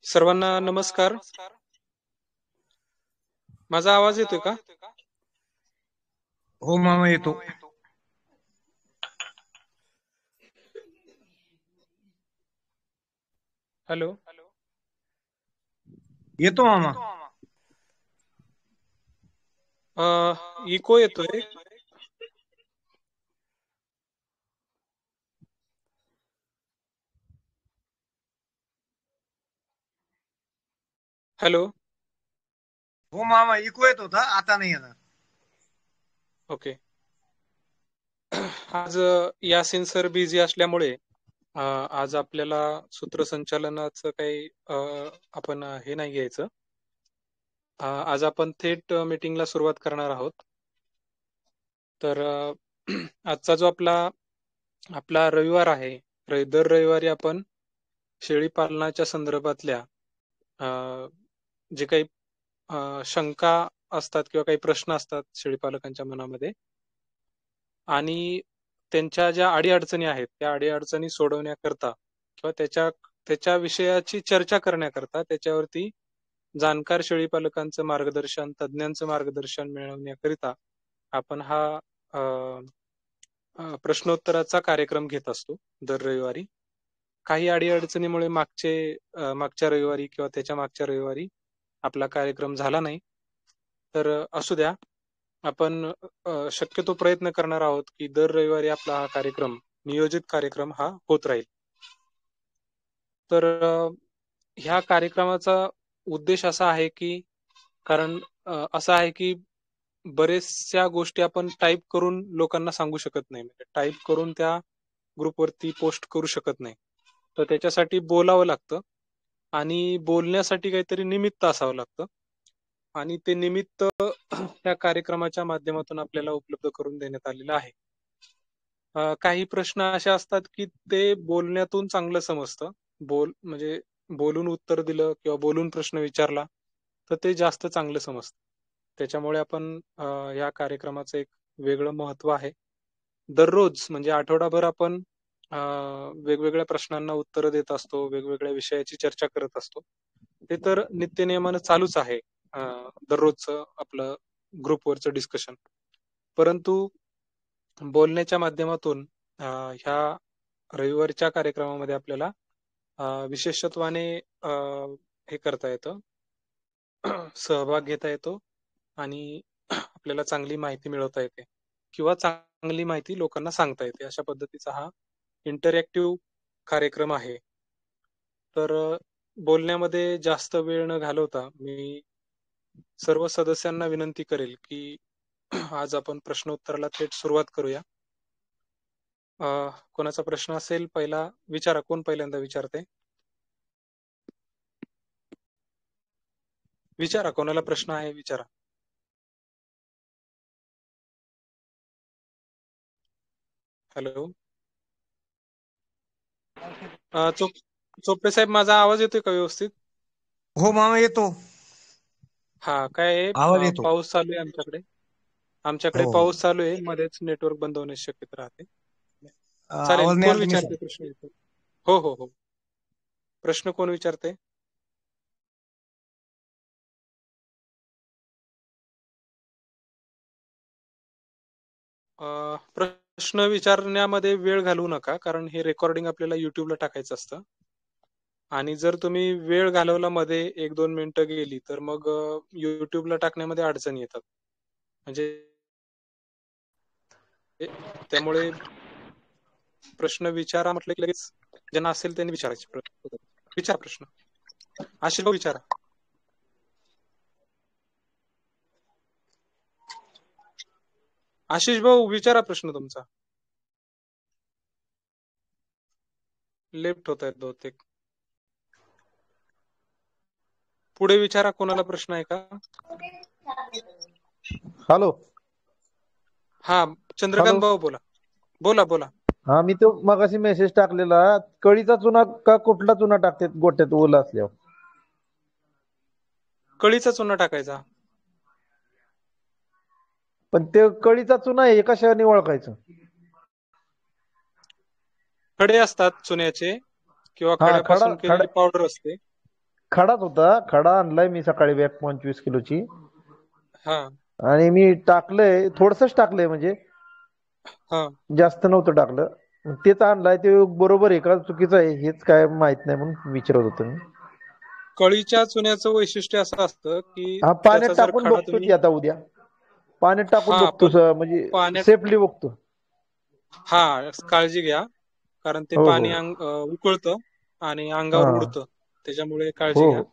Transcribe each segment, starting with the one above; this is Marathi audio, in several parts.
सर्वांना नमस्कार. माझा आवाज येतोय का? हो मामा येतो. हॅलो. येतो मामा. इको येतोय. हॅलो. हो मामा इको येत होता, आता नाही येणार. ओके. आज यासिन सर बिझी असल्यामुळे आज आपल्याला सूत्रसंचालनाचं काही आपण हे नाही घ्यायचं. आज आपण थेट मीटिंगला सुरुवात करणार आहोत. तर आजचा जो आपला रविवार आहे, दर रविवारी आपण शेळी पालनाच्या संदर्भातल्या जे काही शंका असतात किंवा काही प्रश्न असतात शेळीपालकांच्या मनामध्ये आणि त्यांच्या ज्या अडीअडचणी आहेत त्या अडीअडचणी सोडवण्याकरता किंवा त्याच्या विषयाची चर्चा करण्याकरता त्याच्यावरती जाणकार शेळीपालकांचं मार्गदर्शन, तज्ज्ञांचं मार्गदर्शन मिळवण्याकरिता आपण हा प्रश्नोत्तराचा कार्यक्रम घेत असतो दर रविवारी. काही अडीअडचणीमुळे मागच्या रविवारी किंवा त्याच्या मागच्या रविवारी आपला कार्यक्रम झाला नाही. तर असू द्या, आपण शक्यतो प्रयत्न करणार आहोत की दर रविवारी आपला हा कार्यक्रम, नियोजित कार्यक्रम हा होत राहील. तर ह्या कार्यक्रमाचा उद्देश असा आहे की कारण असा आहे की बरेचशा गोष्टी आपण टाईप करून लोकांना सांगू शकत नाही, म्हणजे टाईप करून त्या ग्रुपवरती पोस्ट करू शकत नाही. तर त्याच्यासाठी बोलावं लागतं आणि बोलण्यासाठी काहीतरी निमित्त असावं लागतं आणि ते निमित्त त्या कार्यक्रमाच्या माध्यमातून आपल्याला उपलब्ध करून देण्यात आलेलं आहे. काही प्रश्न असे असतात की ते बोलण्यातून चांगलं समजतं. म्हणजे बोलून उत्तर दिलं किंवा बोलून प्रश्न विचारला तर ते जास्त चांगलं समजतं. त्याच्यामुळे आपण या कार्यक्रमाचं एक वेगळं महत्व आहे. दररोज म्हणजे आठवडाभर आपण वेगवेगळ्या प्रश्नांना उत्तरं देत असतो, वेगवेगळ्या विषयाची चर्चा करत असतो. ते तर नित्यनेमानं चालूच आहे दररोजचं आपलं ग्रुपवरचं डिस्कशन. परंतु बोलण्याच्या माध्यमातून ह्या रविवारच्या कार्यक्रमामध्ये आपल्याला विशेषत्वाने हे करता येतं, सहभाग घेता येतो आणि आपल्याला चांगली माहिती मिळवता येते किंवा चांगली माहिती लोकांना सांगता येते. अशा पद्धतीचा हा इंटरॅक्टिव्ह कार्यक्रम आहे. तर बोलण्यामध्ये जास्त वेळ न घालवता मी सर्व सदस्यांना विनंती करेल की आज आपण प्रश्नोत्तराला थेट सुरुवात करूया. कोणाचा प्रश्न असेल पहिला विचारा. कोण पहिल्यांदा विचारते? विचारा, कोणाला प्रश्न आहे विचारा. हॅलो. चोपडे साहेब, माझा आवाज येतोय का व्यवस्थित? हो मामा येतो. हा, काय आहे, आवाज येतो. पाऊस चालू आहे आमच्याकडे हो पाऊस चालू आहे, मध्येच नेटवर्क बंद होण्याची शक्यता राहते. चालेल, आवाज नाही कोण आला तुम्ही विचारते प्रश्न? हो हो हो, प्रश्न कोण विचारते? प्रश्न विचारण्यामध्ये वेळ घालवू नका, कारण हे रेकॉर्डिंग आपल्याला युट्यूबला टाकायचं असतं आणि जर तुम्ही वेळ घालवला मध्ये 1-2 मिनिटं गेली तर मग युट्यूबला टाकण्यामध्ये अडचणी येतात. म्हणजे त्यामुळे प्रश्न विचारा म्हटलं की लगेच ज्यांना असेल त्यांनी विचारायचे. विचारा प्रश्न. आशिष भाऊ विचारा. आशिष भाऊ विचारा प्रश्न तुमचा. लेफ्ट होत आहेत बहुतेक. पुढे विचारा, कोणाला प्रश्न आहे का? हॅलो. हा, चंद्रकांत भाऊ बोला. बोला बोला. हा, मी तो मगाशी मेसेज टाकलेला, कळीचा चुना का कुठला चुना टाकतात गोट्यात ओला असल्यावर? कळीचा चुना टाकायचा. पण ते कळीचा चुना आहे, कशाने ओळखायचं? खडे असतात चुन्याचे किंवा हा, खड्यापासून केलेली पावडर असते. खडाच होता. खडा आणलाय मी सकाळी बॅग 25 किलोची हा आणि मी टाकलंय, थोडसच टाकलंय म्हणजे हा जास्त नव्हतं टाकलं. तेच आणलाय, ते बरोबर आहे का चुकीचं आहे हेच काय माहित नाही म्हणून विचारत होतो मी. कळीच्या चुन्याचं वैशिष्ट्य असं असतं की हा, पाण्यात त्याचा जर टाकून खडा बघतो तुम्ही की आता उद्या पाण्यात टाकून हा बघतो पण म्हणजे पाण्यात सेफली बघतो. हा काळजी घ्या, कारण ते हो हो पाणी उकळतं आणि हा अंगावर उडतं, त्याच्यामुळे काळजी हो घ्या. हो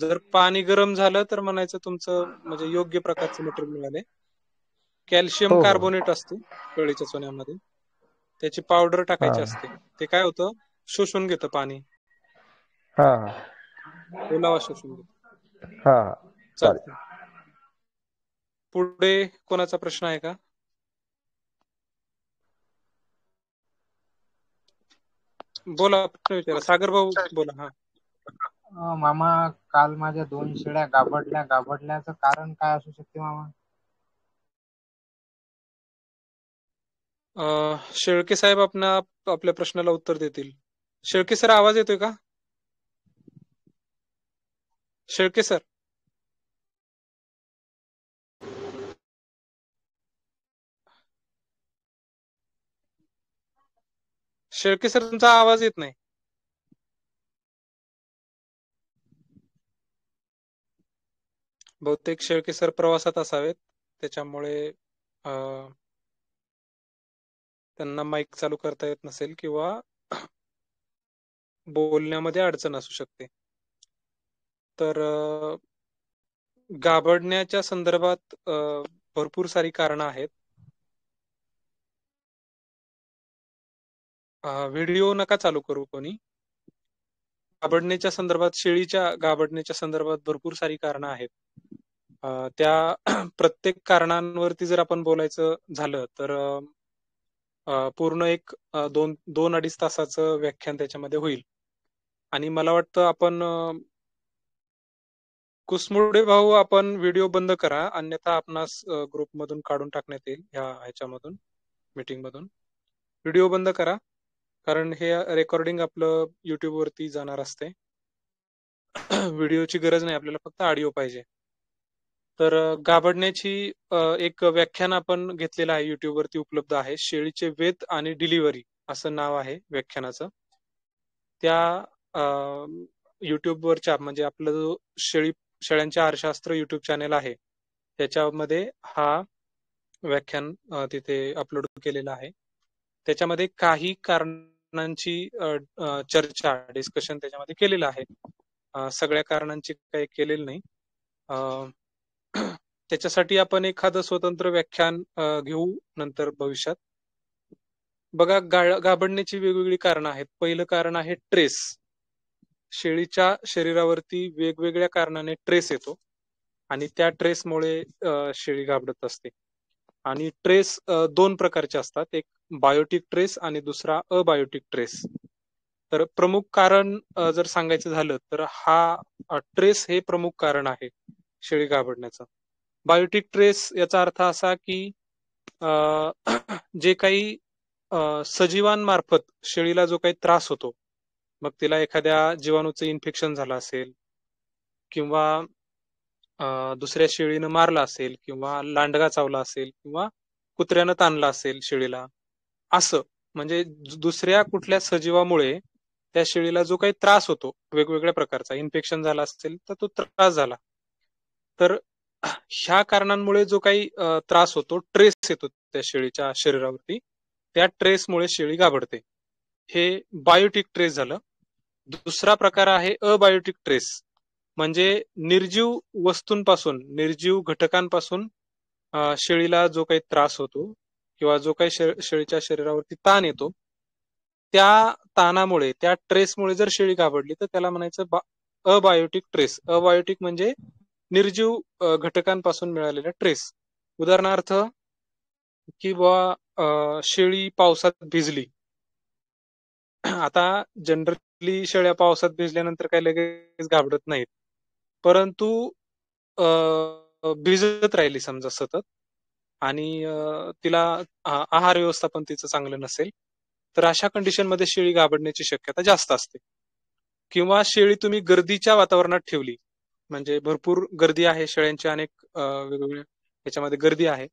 जर पाणी गरम झालं तर म्हणायचं तुमचं म्हणजे योग्य प्रकारचं मटेरियल मिळाले. कॅल्शियम हो हो कार्बोनेट असतं कळीच्या सोन्यामध्ये, त्याची पावडर हा टाकायची असते. ते काय होतं, शोषून घेतं पाणी, हा ओलावा शोषून घेतं. हा चालतं. पुढे कोणाचा प्रश्न आहे का? बोला, प्रश्न विचारा. सागर भाऊ बोला. हा मामा, काल माझ्या 2 शेळ्या गाभडल्याचं कारण काय असू शकते मामा? शेळके साहेब आपल्या प्रश्नाला उत्तर देतील. शेळके सर, आवाज येतोय का? शेळके सर, शेळके सर, तुमचा आवाज येत नाही. बहुतेक शेळके सर प्रवासात असावेत, त्याच्यामुळे त्यांना माईक चालू करता येत नसेल किंवा बोलण्यामध्ये अडचण असू शकते. तर गाभडण्याच्या संदर्भात भरपूर सारी कारणं आहेत. व्हिडिओ नका चालू करू कोणी. गाभडण्याच्या संदर्भात, शेळीच्या गाभडण्याच्या संदर्भात भरपूर सारी कारणं आहेत. त्या प्रत्येक कारणांवरती जर आपण बोलायचं झालं तर पूर्ण एक 2-2.5 तासाचं व्याख्यान त्याच्यामध्ये होईल. आणि मला वाटतं आपण कुसमुडे भाऊ, आपण व्हिडिओ बंद करा, अन्यथा आपणास ग्रुपमधून काढून टाकण्यात येईल, ह्याच्यामधून, मीटिंग मधून. व्हिडिओ बंद करा, कारण हे रेकॉर्डिंग आपलं युट्यूब वरती जाणार असते. व्हिडिओची गरज नाही आपल्याला, फक्त ऑडिओ पाहिजे. तर गाभडण्याची एक व्याख्यान आपण घेतलेलं आहे, युट्यूब वरती उपलब्ध आहे. शेळीचे वेत आणि डिलिव्हरी असं नाव आहे व्याख्यानाचं. त्या युट्यूबवरच्या, म्हणजे आपलं जो शेळ्यांचे आहारशास्त्र युट्यूब चॅनेल आहे, त्याच्यामध्ये हा व्याख्यान तिथे अपलोड केलेलं आहे. त्याच्यामध्ये काही कारणांची चर्चा, डिस्कशन त्याच्यामध्ये केलेलं आहे. सगळ्या कारणांची काही केलेलं नाही. त्याच्यासाठी आपण एखादं स्वतंत्र व्याख्यान घेऊ नंतर भविष्यात. बघा, गाभडण्याची वेगवेगळी कारणं आहेत. पहिलं कारण आहे ट्रेस. शेळीच्या शरीरावरती वेगवेगळ्या कारणाने ट्रेस येतो आणि त्या ट्रेसमुळे शेळी गाभडत असते. आणि ट्रेस 2 प्रकारचे असतात, एक बायोटिक ट्रेस आणि दुसरा अबायोटिक ट्रेस. तर प्रमुख कारण जर सांगायचं झालं तर हा ट्रेस हे प्रमुख कारण आहे शेळी गाभडण्याचं. बायोटिक ट्रेस याचा अर्थ असा की जे काही सजीवांमार्फत शेळीला जो काही त्रास होतो, मग तिला एखाद्या जीवाणूचं इन्फेक्शन झालं असेल किंवा दुसऱ्या शेळीनं मारला असेल किंवा लांडगा चावला असेल किंवा कुत्र्यानं ताणला असेल शेळीला, असं म्हणजे दुसऱ्या कुठल्या सजीवामुळे त्या शेळीला जो काही त्रास होतो वेगवेगळ्या प्रकारचा, इन्फेक्शन झाला असेल तर तो त्रास झाला, तर ह्या कारणांमुळे जो काही त्रास होतो, ट्रेस येतो त्या शेळीच्या शरीरावरती, त्या ट्रेसमुळे शेळी गाभडते. हे बायोटिक ट्रेस झालं. दुसरा प्रकार आहे अबायोटिक ट्रेस, म्हणजे निर्जीव वस्तूंपासून, निर्जीव घटकांपासून शेळीला जो काही त्रास होतो किंवा जो काही शेळीच्या शरीरावरती ताण येतो, त्या ताणामुळे, त्या ट्रेसमुळे जर शेळी गाभडली तर त्याला म्हणायचं अबायोटिक ट्रेस. अबायोटिक म्हणजे निर्जीव घटकांपासून मिळालेला ट्रेस. उदाहरणार्थ की बुवा शेळी पावसात भिजली. आता जनरली शेळ्या पावसात भिजल्यानंतर काही लगेच घाबरत नाहीत, परंतु भिजत राहिली समजा सतत आणि तिला आहार व्यवस्थापन तिचं चांगलं नसेल, तर अशा कंडिशनमध्ये शेळी घाबरण्याची शक्यता जास्त असते. किंवा शेळी तुम्ही गर्दीच्या वातावरणात ठेवली, म्हणजे भरपूर गर्दी आहे, शेळ्यांची अनेक वेगवेगळ्या याच्यामध्ये गर्दी आहे,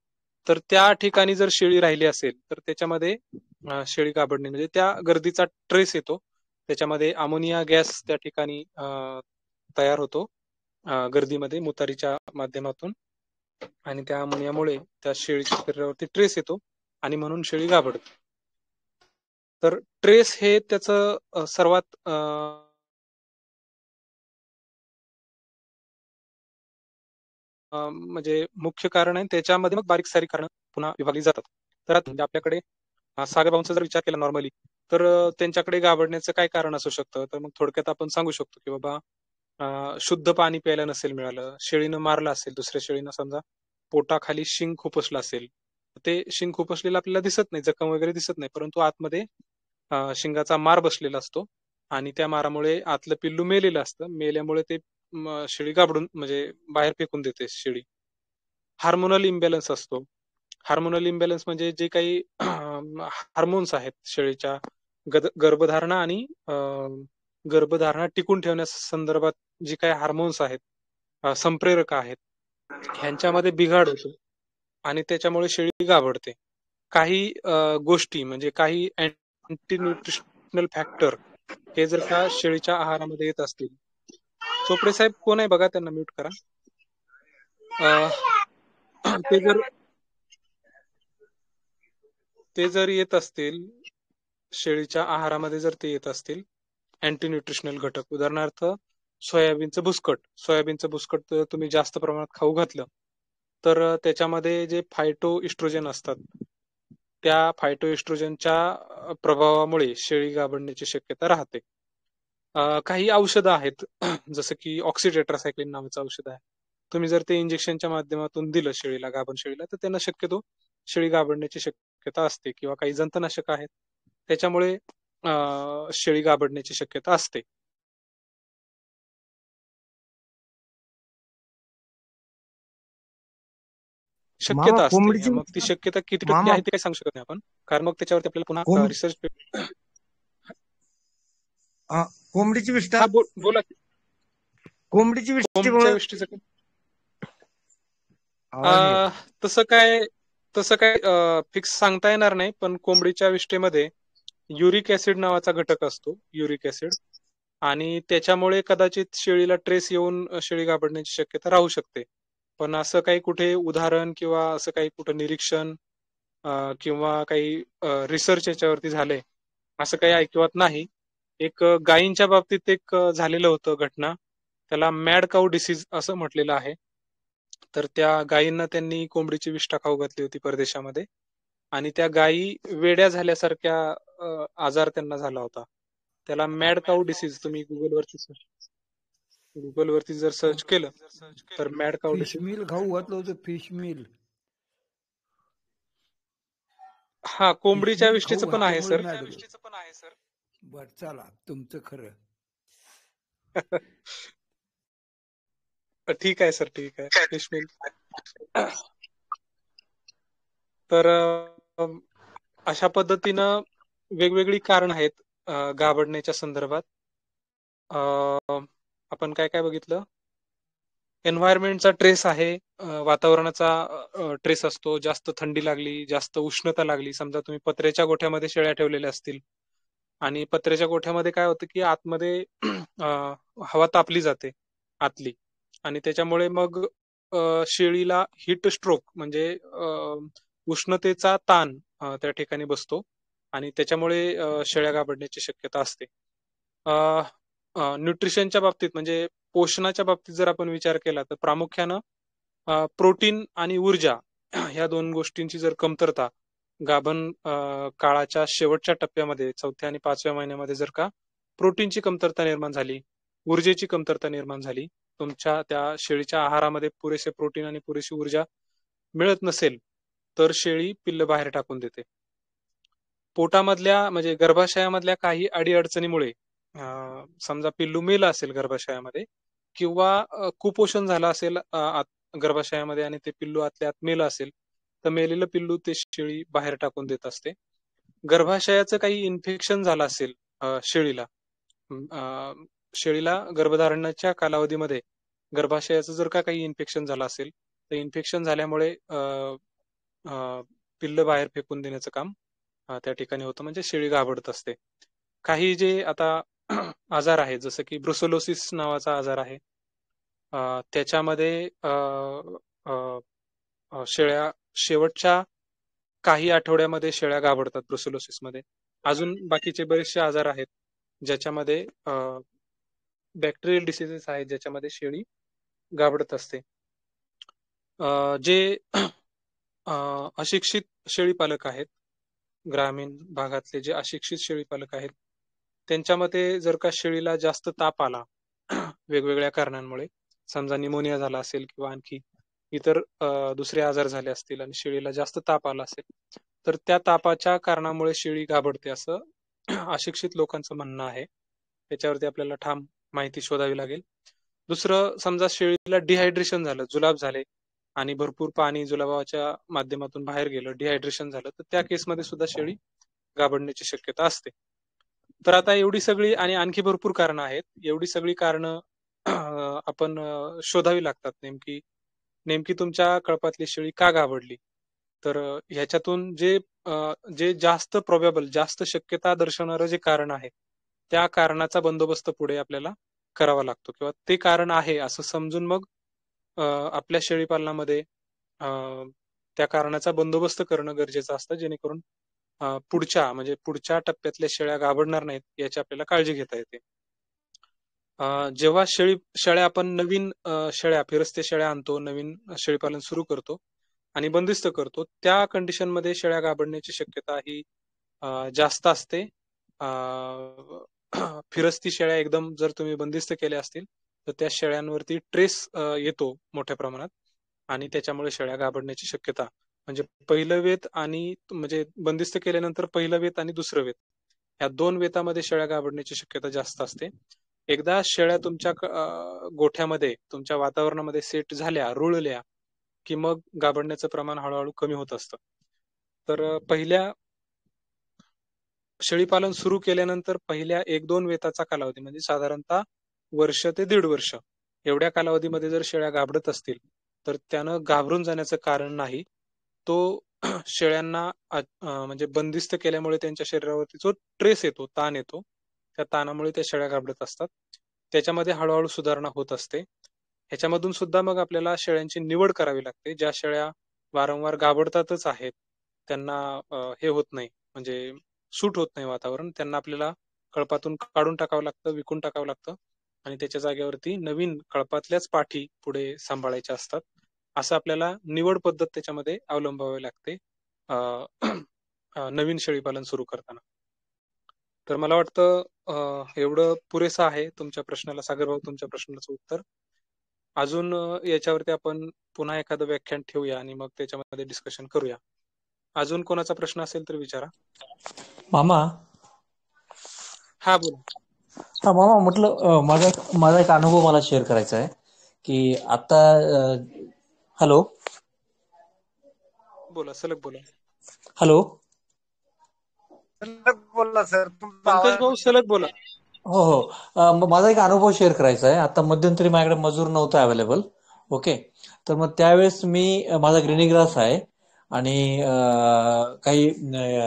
तर त्या ठिकाणी जर शेळी राहिली असेल तर त्याच्यामध्ये शेळी गाभडणे म्हणजे त्या गर्दीचा ट्रेस येतो, त्याच्यामध्ये अमोनिया गॅस त्या ठिकाणी तयार होतो गर्दीमध्ये मुतारीच्या माध्यमातून, आणि त्या अमोनियामुळे त्या शेळीच्या शरीरावरती ट्रेस येतो आणि म्हणून शेळी गाभडते. तर ट्रेस हे त्याचं सर्वात म्हणजे मुख्य कारण आहे, त्याच्यामध्ये मग बारीक सारीक कारण पुन्हा विभागली जातात. तर आता म्हणजे आपल्याकडे सागर भाऊंचा जर विचार केला नॉर्मली, तर त्यांच्याकडे गाभडण्याचं काय कारण असू शकतं, तर मग थोडक्यात आपण सांगू शकतो की बाबा शुद्ध पाणी प्यायला नसेल मिळालं, शेळीनं मारलं असेल, दुसऱ्या शेळीनं समजा पोटाखाली शिंग खुपसलं असेल, ते शिंग खुपसलेलं आपल्याला दिसत नाही, जखम वगैरे दिसत नाही, परंतु आतमध्ये शिंगाचा मार बसलेला असतो आणि त्या मारामुळे आतलं पिल्लू मेलेलं असतं, मेल्यामुळे ते शेळी गाभडून म्हणजे बाहेर फेकून देते शेळी. हार्मोनल इम्बॅलन्स असतो. हार्मोनल इम्बॅलन्स म्हणजे जे काही हार्मोन्स आहेत शेळीच्या गर्भधारणा आणि गर्भधारणा टिकून ठेवण्यास संदर्भात जी काही हार्मोन्स आहेत, संप्रेरक आहेत, ह्यांच्यामध्ये बिघाड होतो आणि त्याच्यामुळे शेळी गाभडते. काही गोष्टी म्हणजे काही अँटी न्यूट्रिशनल फॅक्टर हे जर का शेळीच्या आहारामध्ये येत असतील. चोपडे साहेब कोण आहे बघा, त्यांना म्यूट करा. ते जर येत असतील शेळीच्या आहारामध्ये, जर ते येत असतील अँटी न्यूट्रिशनल घटक, उदाहरणार्थ सोयाबीनचं बुसकट जर तुम्ही जास्त प्रमाणात खाऊ घातलं तर त्याच्यामध्ये जे फायटो इस्ट्रोजन असतात, त्या फायटो इस्ट्रोजनच्या प्रभावामुळे शेळी गाभडण्याची शक्यता राहते. काही औषधं आहेत जसं की ऑक्सिटेट्रासायक्लिन नावाचं औषध आहे, तुम्ही जर ते इंजेक्शनच्या माध्यमातून दिलं शेळीला, गाभण शेळीला, तर त्यांना शक्यतो शेळी गाभडण्याची शक्यता असते. किंवा काही जंतनाशक आहेत त्याच्यामुळे शेळी गाभडण्याची शक्यता असते. शक्यता असते, मग ती शक्यता किती टक्के आहे ते काही सांगू शकत नाही आपण, कारण मग त्याच्यावरती आपल्याला पुन्हा रिसर्च. कोंबडीची विष्ठा, बोला. कोंबडीची विष्ठेचं तसं काय फिक्स सांगता येणार नाही, पण कोंबडीच्या विष्ठेमध्ये युरिक ऍसिड नावाचा घटक असतो, युरिक ऍसिड, आणि त्याच्यामुळे कदाचित शेळीला ट्रेस येऊन शेळी गाभडण्याची शक्यता राहू शकते. पण असं काही कुठे उदाहरण किंवा असं काही कुठं निरीक्षण किंवा काही रिसर्च याच्यावरती झालंय असं काही ऐकवत नाही. एक गायींच्या बाबतीत एक झालेलं होतं घटना, त्याला मॅड काऊ डिसीज असं म्हटलेलं आहे. तर त्या गायींना त्यांनी कोंबडीची विष्ठा खाऊ घातली होती परदेशामध्ये, आणि त्या गायी वेड्या झाल्यासारख्या आजार त्यांना झाला होता, त्याला मॅड काऊ डिसीज. तुम्ही गुगलवरती जर सर्च केलं तर मॅड काऊ डिसीज. फिश मिल खाऊ घातलं होतं, फिश मिल. हा, कोंबडीच्या विष्ठेचं पण आहे सर. बर, चला तुमचं खरं. ठीक आहे सर, ठीक आहे. Fish mill. तर अशा पद्धतीनं वेगवेगळी कारण आहेत गाभडण्याच्या संदर्भात. आपण काय काय बघितलं, एन्व्हायरमेंटचा ट्रेस आहे, वातावरणाचा ट्रेस असतो. जास्त थंडी लागली, जास्त उष्णता लागली, समजा तुम्ही पत्र्याच्या गोठ्यामध्ये शेळ्या ठेवलेल्या असतील आणि पत्र्याच्या गोठ्यामध्ये काय होतं की आतमध्ये हवा तापली जाते आतली, आणि त्याच्यामुळे मग शेळीला हिट स्ट्रोक म्हणजे उष्णतेचा ताण त्या ठिकाणी बसतो आणि त्याच्यामुळे शेळ्या गाभडण्याची शक्यता असते. न्यूट्रिशनच्या बाबतीत म्हणजे पोषणाच्या बाबतीत जर आपण विचार केला तर प्रामुख्यानं प्रोटीन आणि ऊर्जा ह्या दोन गोष्टींची जर कमतरता गाभण काळाच्या शेवटच्या टप्प्यामध्ये 4थ्या आणि 5व्या महिन्यामध्ये जर का प्रोटीनची कमतरता निर्माण झाली, ऊर्जेची कमतरता निर्माण झाली, तुमच्या त्या शेळीच्या आहारामध्ये पुरेसे प्रोटीन आणि पुरेशी ऊर्जा मिळत नसेल तर शेळी पिल्ल बाहेर टाकून देते. पोटामधल्या म्हणजे गर्भाशयामधल्या काही अडीअडचणीमुळे समजा पिल्लू मेला असेल गर्भाशयामध्ये, किंवा कुपोषण झालं असेल गर्भाशयामध्ये आणि ते पिल्लू आतल्या आत मेलं असेल, तर मेलेलं पिल्लू ते शेळी बाहेर टाकून देत असते. गर्भाशयाचं काही इन्फेक्शन झालं असेल शेळीला, शेळीला गर्भधारणाच्या कालावधीमध्ये गर्भाशयाचं जर का काही इन्फेक्शन झालं असेल तर इन्फेक्शन झाल्यामुळे पिल्लं बाहेर फेकून देण्याचं काम त्या ठिकाणी होतं, म्हणजे शेळी घाबरत असते. काही जे आता आजार आहेत जसं की ब्रुसेलोसिस नावाचा आजार आहे, त्याच्यामध्ये शेळ्या शेवटच्या काही आठवड्यामध्ये शेळ्या घाबरतात ब्रुसेलोसिसमध्ये. अजून बाकीचे बरेचसे आजार आहेत ज्याच्यामध्ये बॅक्टेरियल डिसीजेस आहेत ज्याच्यामध्ये शेळी घाबरत असते. जे अशिक्षित शेळीपालक आहेत, ग्रामीण भागातले जे अशिक्षित शेळीपालक आहेत, त्यांच्यामध्ये जर का शेळीला जास्त ताप आला वेगवेगळ्या कारणांमुळे, समजा निमोनिया झाला असेल किंवा आणखी इतर दुसरे आजार झाले असतील आणि शेळीला जास्त ताप आला असेल, तर त्या तापाच्या कारणामुळे शेळी घाबरते असं अशिक्षित लोकांचं म्हणणं आहे. त्याच्यावरती आपल्याला ठाम माहिती शोधावी लागेल. दुसरं, समजा शेळीला डिहायड्रेशन झालं, जुलाब झाले आणि भरपूर पाणी जुलाबाच्या माध्यमातून बाहेर गेलं, डिहायड्रेशन झालं, तर त्या केसमध्ये सुद्धा शेळी घाबरण्याची शक्यता असते. तर आता एवढी सगळी आणि आणखी भरपूर कारणं आहेत, एवढी सगळी कारणं आपण शोधावी लागतात. नेमकी तुमच्या कळपातली शेळी का घाबरली. तर ह्याच्यातून जे जास्त प्रोबेबल, जास्त शक्यता दर्शवणारं जे कारण आहे त्या कारणाचा बंदोबस्त पुढे आपल्याला करावा लागतो, किंवा ते कारण आहे असं समजून मग आपल्या शेळीपालनामध्ये त्या कारणाचा बंदोबस्त करणं गरजेचं असतं, जेणेकरून पुढच्या टप्प्यातल्या शेळ्या घाबरणार नाहीत याची आपल्याला काळजी घेता येते. जेव्हा शेळ्या आपण नवीन शेळ्या, फिरस्त्या शेळ्या आणतो, नवीन शेळीपालन सुरू करतो आणि बंदिस्त करतो, त्या कंडिशनमध्ये शेळ्या घाबरण्याची शक्यता ही जास्त असते. फिरस्ती शेळ्या एकदम जर तुम्ही बंदिस्त केल्या असतील तर त्या शेळ्यांवरती ट्रेस येतो मोठ्या प्रमाणात आणि त्याच्यामुळे शेळ्या घाबरण्याची शक्यता, म्हणजे पहिलं वेत आणि म्हणजे बंदिस्त केल्यानंतर पहिलं वेत आणि दुसरं वेत, ह्या 2 वेतामध्ये शेळ्या घाबरण्याची शक्यता जास्त असते. एकदा शेळ्या तुमच्या गोठ्यामध्ये, तुमच्या वातावरणामध्ये सेट झाल्या, रुळल्या, की मग घाबरण्याचं प्रमाण हळूहळू कमी होत असतं. तर पहिल्या शेळीपालन सुरू केल्यानंतर पहिल्या 1-2 वेताचा कालावधी, म्हणजे साधारणतः वर्ष ते 1.5 वर्ष एवढ्या कालावधीमध्ये जर शेळ्या घाबरत असतील तर त्यानं घाबरून जाण्याचं कारण नाही. तो शेळ्यांना म्हणजे बंदिस्त केल्यामुळे त्यांच्या शरीरावरती जो ट्रेस येतो, ताण येतो, त्या ताणामुळे त्या शेळ्या घाबरत असतात. त्याच्यामध्ये हळूहळू सुधारणा होत असते. ह्याच्यामधून सुद्धा मग आपल्याला शेळ्यांची निवड करावी लागते. ज्या शेळ्या वारंवार घाबरतातच आहेत, त्यांना हे होत नाही, म्हणजे सूट होत नाही वातावरण, त्यांना आपल्याला कळपातून काढून टाकावं लागतं, विकून टाकावं लागतं आणि त्याच्या जागेवरती नवीन कळपातल्याच पाठी पुढे सांभाळायच्या असतात. असं आपल्याला निवड पद्धत त्याच्यामध्ये अवलंबावी लागते नवीन शेळीपालन सुरू करताना. तर मला वाटतं एवढं पुरेसं आहे तुमच्या प्रश्नाला, सागर भाऊ, तुमच्या प्रश्नाचं उत्तर. अजून याच्यावरती आपण पुन्हा एखादं व्याख्यान ठेवूया आणि मग त्याच्यामध्ये डिस्कशन करूया. अजून कोणाचा प्रश्न असेल तर विचारा. मामा. हा, बोला. हा मामा, म्हटलं माझा एक अनुभव मला शेअर करायचा आहे की आता हॅलो बोला, सलग बोला. हॅलो. सलग बोला सर, तुमचा पंकज आवाज. भाऊ, सलग बोला. हो हो, माझा एक अनुभव शेअर करायचा आहे. आता मध्यंतरी माझ्याकडे मजूर नव्हता अवेलेबल. ओके. तर मग त्यावेळेस माझा ग्रीनी ग्रास आहे आणि काही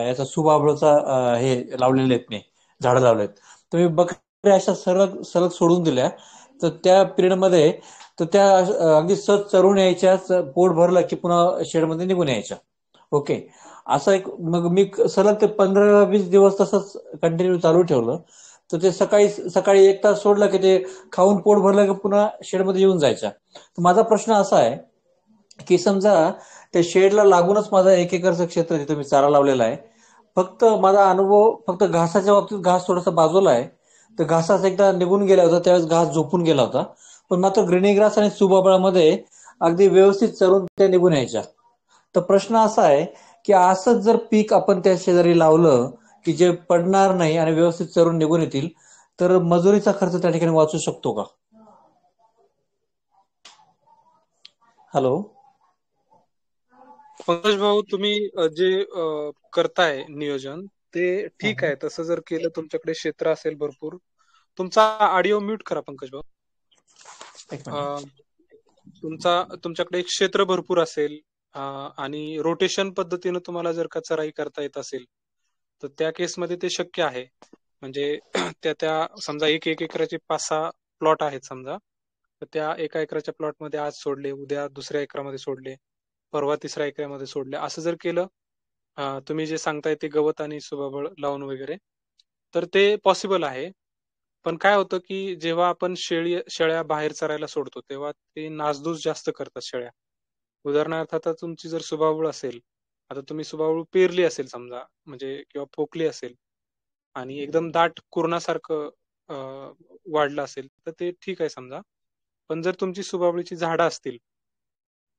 याचा सुबाबळचा हे लावलेले आहेत, मी झाडं लावलेत. तर मी बकऱ्या अशा सलग सोडून दिल्या. तर त्या पिरियडमध्ये तर त्या अगदी सहज चरून यायच्या, पोट भरलं की पुन्हा शेडमध्ये निघून यायच्या. ओके. असं एक मग मी सलग ते 15-20 दिवस तसंच कंटिन्यू चालू ठेवलं. तर ते सकाळी 1 तास सोडलं की ते खाऊन पोट भरलं की पुन्हा शेडमध्ये येऊन जायच्या. तर माझा प्रश्न असा आहे की समजा त्या शेडला लागूनच माझं 1 एकरचं क्षेत्र तिथे मी चारा लावलेला आहे. फक्त माझा अनुभव फक्त घासाच्या बाबतीत, घास थोडासा बाजूला आहे, तर घासाच एकदा निघून गेला होता, त्यावेळेस घास झोपून गेला होता. पण मात्र ग्रीनी ग्रास आणि सुबाबळामध्ये अगदी व्यवस्थित चरून त्या निघून यायच्या. तर प्रश्न असा आहे की असंच जर पीक आपण त्या शेजारी लावलं की जे पडणार नाही आणि व्यवस्थित चरून निघून येतील, तर मजुरीचा खर्च त्या ठिकाणी वाचू शकतो का? हॅलो. पंकज भाऊ, तुम्ही जे करताय नियोजन ते ठीक आहे. तसं जर केलं, तुमच्याकडे क्षेत्र असेल भरपूर, तुमचा ऑडिओ म्यूट करा पंकज भाऊ. एक मिनिट. तुमच्याकडे एक क्षेत्र भरपूर असेल आणि रोटेशन पद्धतीनं तुम्हाला जर का चराई करता येत असेल तर त्या केसमध्ये ते शक्य आहे. म्हणजे त्या समजा एक एकराचे 5-6 प्लॉट आहेत समजा, तर त्या एका एकराच्या प्लॉटमध्ये आज सोडले, उद्या दुसऱ्या एकरामध्ये सोडले, परवा तिसऱ्या एकरामध्ये सोडले, असं जर केलं तुम्ही जे सांगताय ते गवत आणि सुबाबळ लावून वगैरे, तर ते पॉसिबल आहे. पण काय होतं की जेव्हा आपण शेळ्या बाहेर चरायला सोडतो तेव्हा ते नासधूस जास्त करतात शेळ्या. उदाहरणार्थ आता तुमची जर सुबाबूळ असेल, आता तुम्ही सुबाबूळ पेरली असेल समजा, म्हणजे किंवा पोकली असेल आणि एकदम दाट कुरणासारखं वाढलं असेल तर ते ठीक आहे समजा. पण जर तुमची सुबाबळीची झाडं असतील,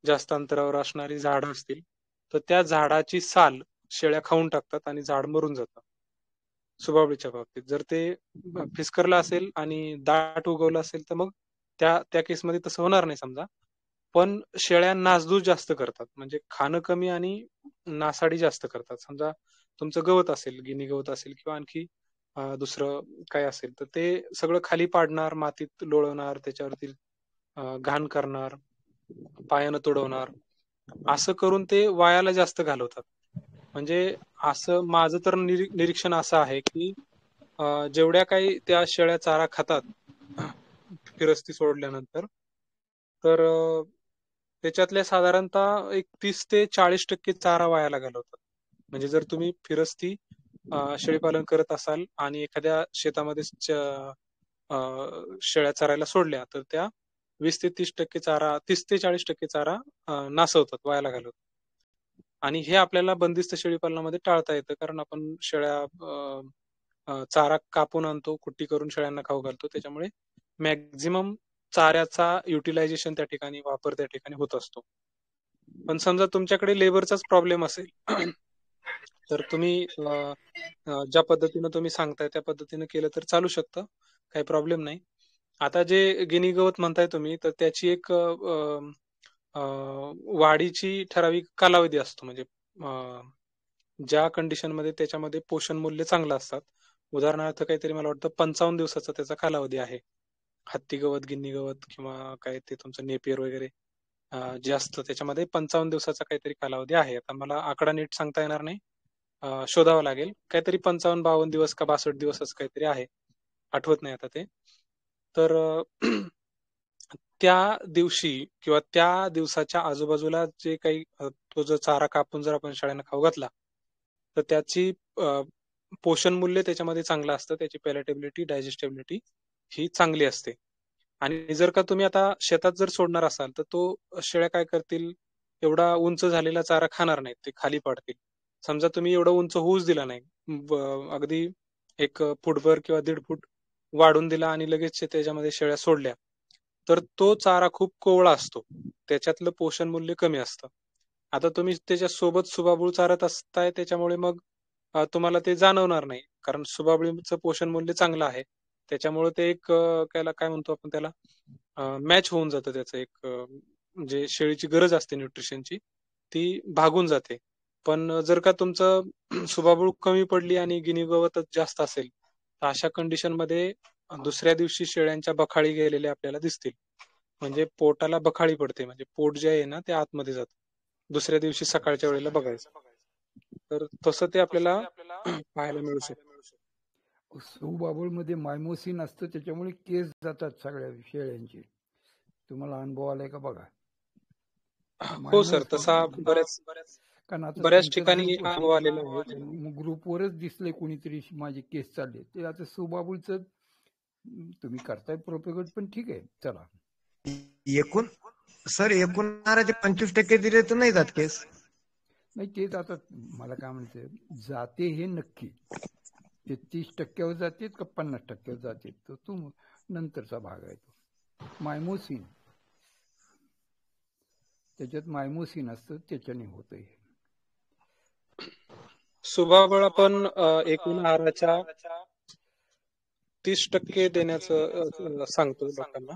जास्त अंतरावर असणारी झाडं असतील, तर त्या झाडाची साल शेळ्या खाऊन टाकतात आणि झाड मरून जातं. सुबाबळीच्या बाबतीत जर ते फिस्करला असेल आणि दाट उगवलं असेल तर मग त्या केसमध्ये तसं होणार नाही समजा. पण शेळ्या नासधूस जास्त करतात, म्हणजे खाणं कमी आणि नासाडी जास्त करतात. समजा तुमचं गवत असेल, गिनी गवत असेल किंवा आणखी दुसरं काय असेल तर ते सगळं खाली पाडणार, मातीत लोळवणार, त्याच्यावरती घाण करणार, पायानं तुडवणार, असं करून ते वायाला जास्त घालवतात. म्हणजे असं माझं तर निरीक्षण असं आहे की जेवढ्या काही त्या शेळ्या चारा खातात फिरस्ती सोडल्यानंतर, तर त्याच्यातल्या साधारणतः एक 30 ते 40% चारा वायाला घालवतात. म्हणजे जर तुम्ही फिरस्ती शेळीपालन करत असाल आणि एखाद्या शेतामध्ये शेळ्या चरायला सोडल्या तर त्या 20 ते 30% चारा, 30 ते 40% चारा नासवतात, वायाला घालवतात. आणि हे आपल्याला बंदिस्त शेळीपालनामध्ये टाळता येतं, कारण आपण शेळ्या चारा कापून आणतो, कुट्टी करून शेळ्यांना खाऊ घालतो. त्याच्यामुळे मॅक्झिमम चाऱ्याचा युटिलायझेशन त्या ठिकाणी, वापर त्या ठिकाणी होत असतो. पण समजा तुमच्याकडे लेबरचाच प्रॉब्लेम असेल तर तुम्ही ज्या पद्धतीनं तुम्ही सांगताय त्या पद्धतीनं केलं तर चालू शकतं, काही प्रॉब्लेम नाही. आता जे गिनी गवत म्हणताय तुम्ही, तर त्याची एक वाढीची ठराविक कालावधी असतो. म्हणजे ज्या कंडिशनमध्ये त्याच्यामध्ये पोषण मूल्य चांगलं असतात, उदाहरणार्थ काहीतरी मला वाटतं 55 दिवसाचा त्याचा कालावधी आहे. हत्ती गवत, गिन्नी गवत किंवा काय ते तुमचं नेपियर वगैरे जे असतं त्याच्यामध्ये 55 दिवसाचा काहीतरी कालावधी आहे. आता मला आकडा नीट सांगता येणार नाही, शोधावं लागेल. काहीतरी 55-52 दिवस का 62 दिवस असं काहीतरी आहे, आठवत नाही आता ते. तर त्या दिवशी किंवा त्या दिवसाच्या आजूबाजूला जे काही तो जर चारा कापून जर आपण शेळ्यांना खाऊ घातला तर त्याची पोषण मूल्य त्याच्यामध्ये चांगलं असतं, त्याची पॅलेटेबिलिटी, डायजेस्टेबिलिटी ही चांगली असते. आणि जर का तुम्ही आता शेतात जर सोडणार असाल तर तो शेळ्या काय करतील, एवढा उंच झालेला चारा खाणार नाहीत, ते खाली पाडतील. समजा तुम्ही एवढा उंच होऊच दिला नाही, अगदी एक फुटभर किंवा 1.5 फूट वाढून दिला आणि लगेच त्याच्यामध्ये शेळ्या सोडल्या, तर तो चारा खूप कोवळा असतो, त्याच्यातलं पोषण मूल्य कमी असतं. आता तुम्ही त्याच्या सोबत सुबाबूळ चारत असताय, त्याच्यामुळे मग तुम्हाला ते जाणवणार नाही, कारण सुबाबळीचं पोषण मूल्य चांगलं आहे. त्याच्यामुळे ते एक काय म्हणतो आपण त्याला, मॅच होऊन जातं त्याचं एक जे शेळीची गरज असते न्यूट्रिशनची ती भागून जाते. पण जर का तुमचं सुबाबूळ कमी पडली आणि गिनी गवतच जास्त असेल तर अशा कंडिशनमध्ये दुसऱ्या दिवशी शेळ्यांच्या बखाळी गेलेल्या आपल्याला दिसतील. म्हणजे पोटाला बखाळी पडते, म्हणजे पोट जे आहे ना ते आतमध्ये जातं. दुसऱ्या दिवशी सकाळच्या वेळेला बघायचं, तर तसं ते आपल्याला पाहायला मिळू शकतं. सुबाबूळमध्ये मायमोसिन असतं, त्याच्यामुळे केस जातात सगळ्या शेळ्यांचे. तुम्हाला अनुभव आलाय का बघा? हो सर, तसा कारण आता बऱ्याच तुमचा ठिकाणी ग्रुप अनुभव आलेला आहे. आहे, ग्रुपवरच दिसले कोणीतरी माझे केस चालले. ते आता सुबाबूळचं तुम्ही करताय प्रोपेगेट, पण ठीक आहे, चला. एकूण 25% दिले तर नाही जात केस. नाही, तेच आता मला काय म्हणायचं, जाते हे नक्की, ते 30% जाते का 50% जाते, तर तो नंतरचा भाग आहे. तो मायमोसिन, त्याच्यात मायमोसिन असतं, त्याच्याने होत हे. सुबाबळ आपण एकूण आहाराच्या 30% देण्याचं सांगतो लोकांना.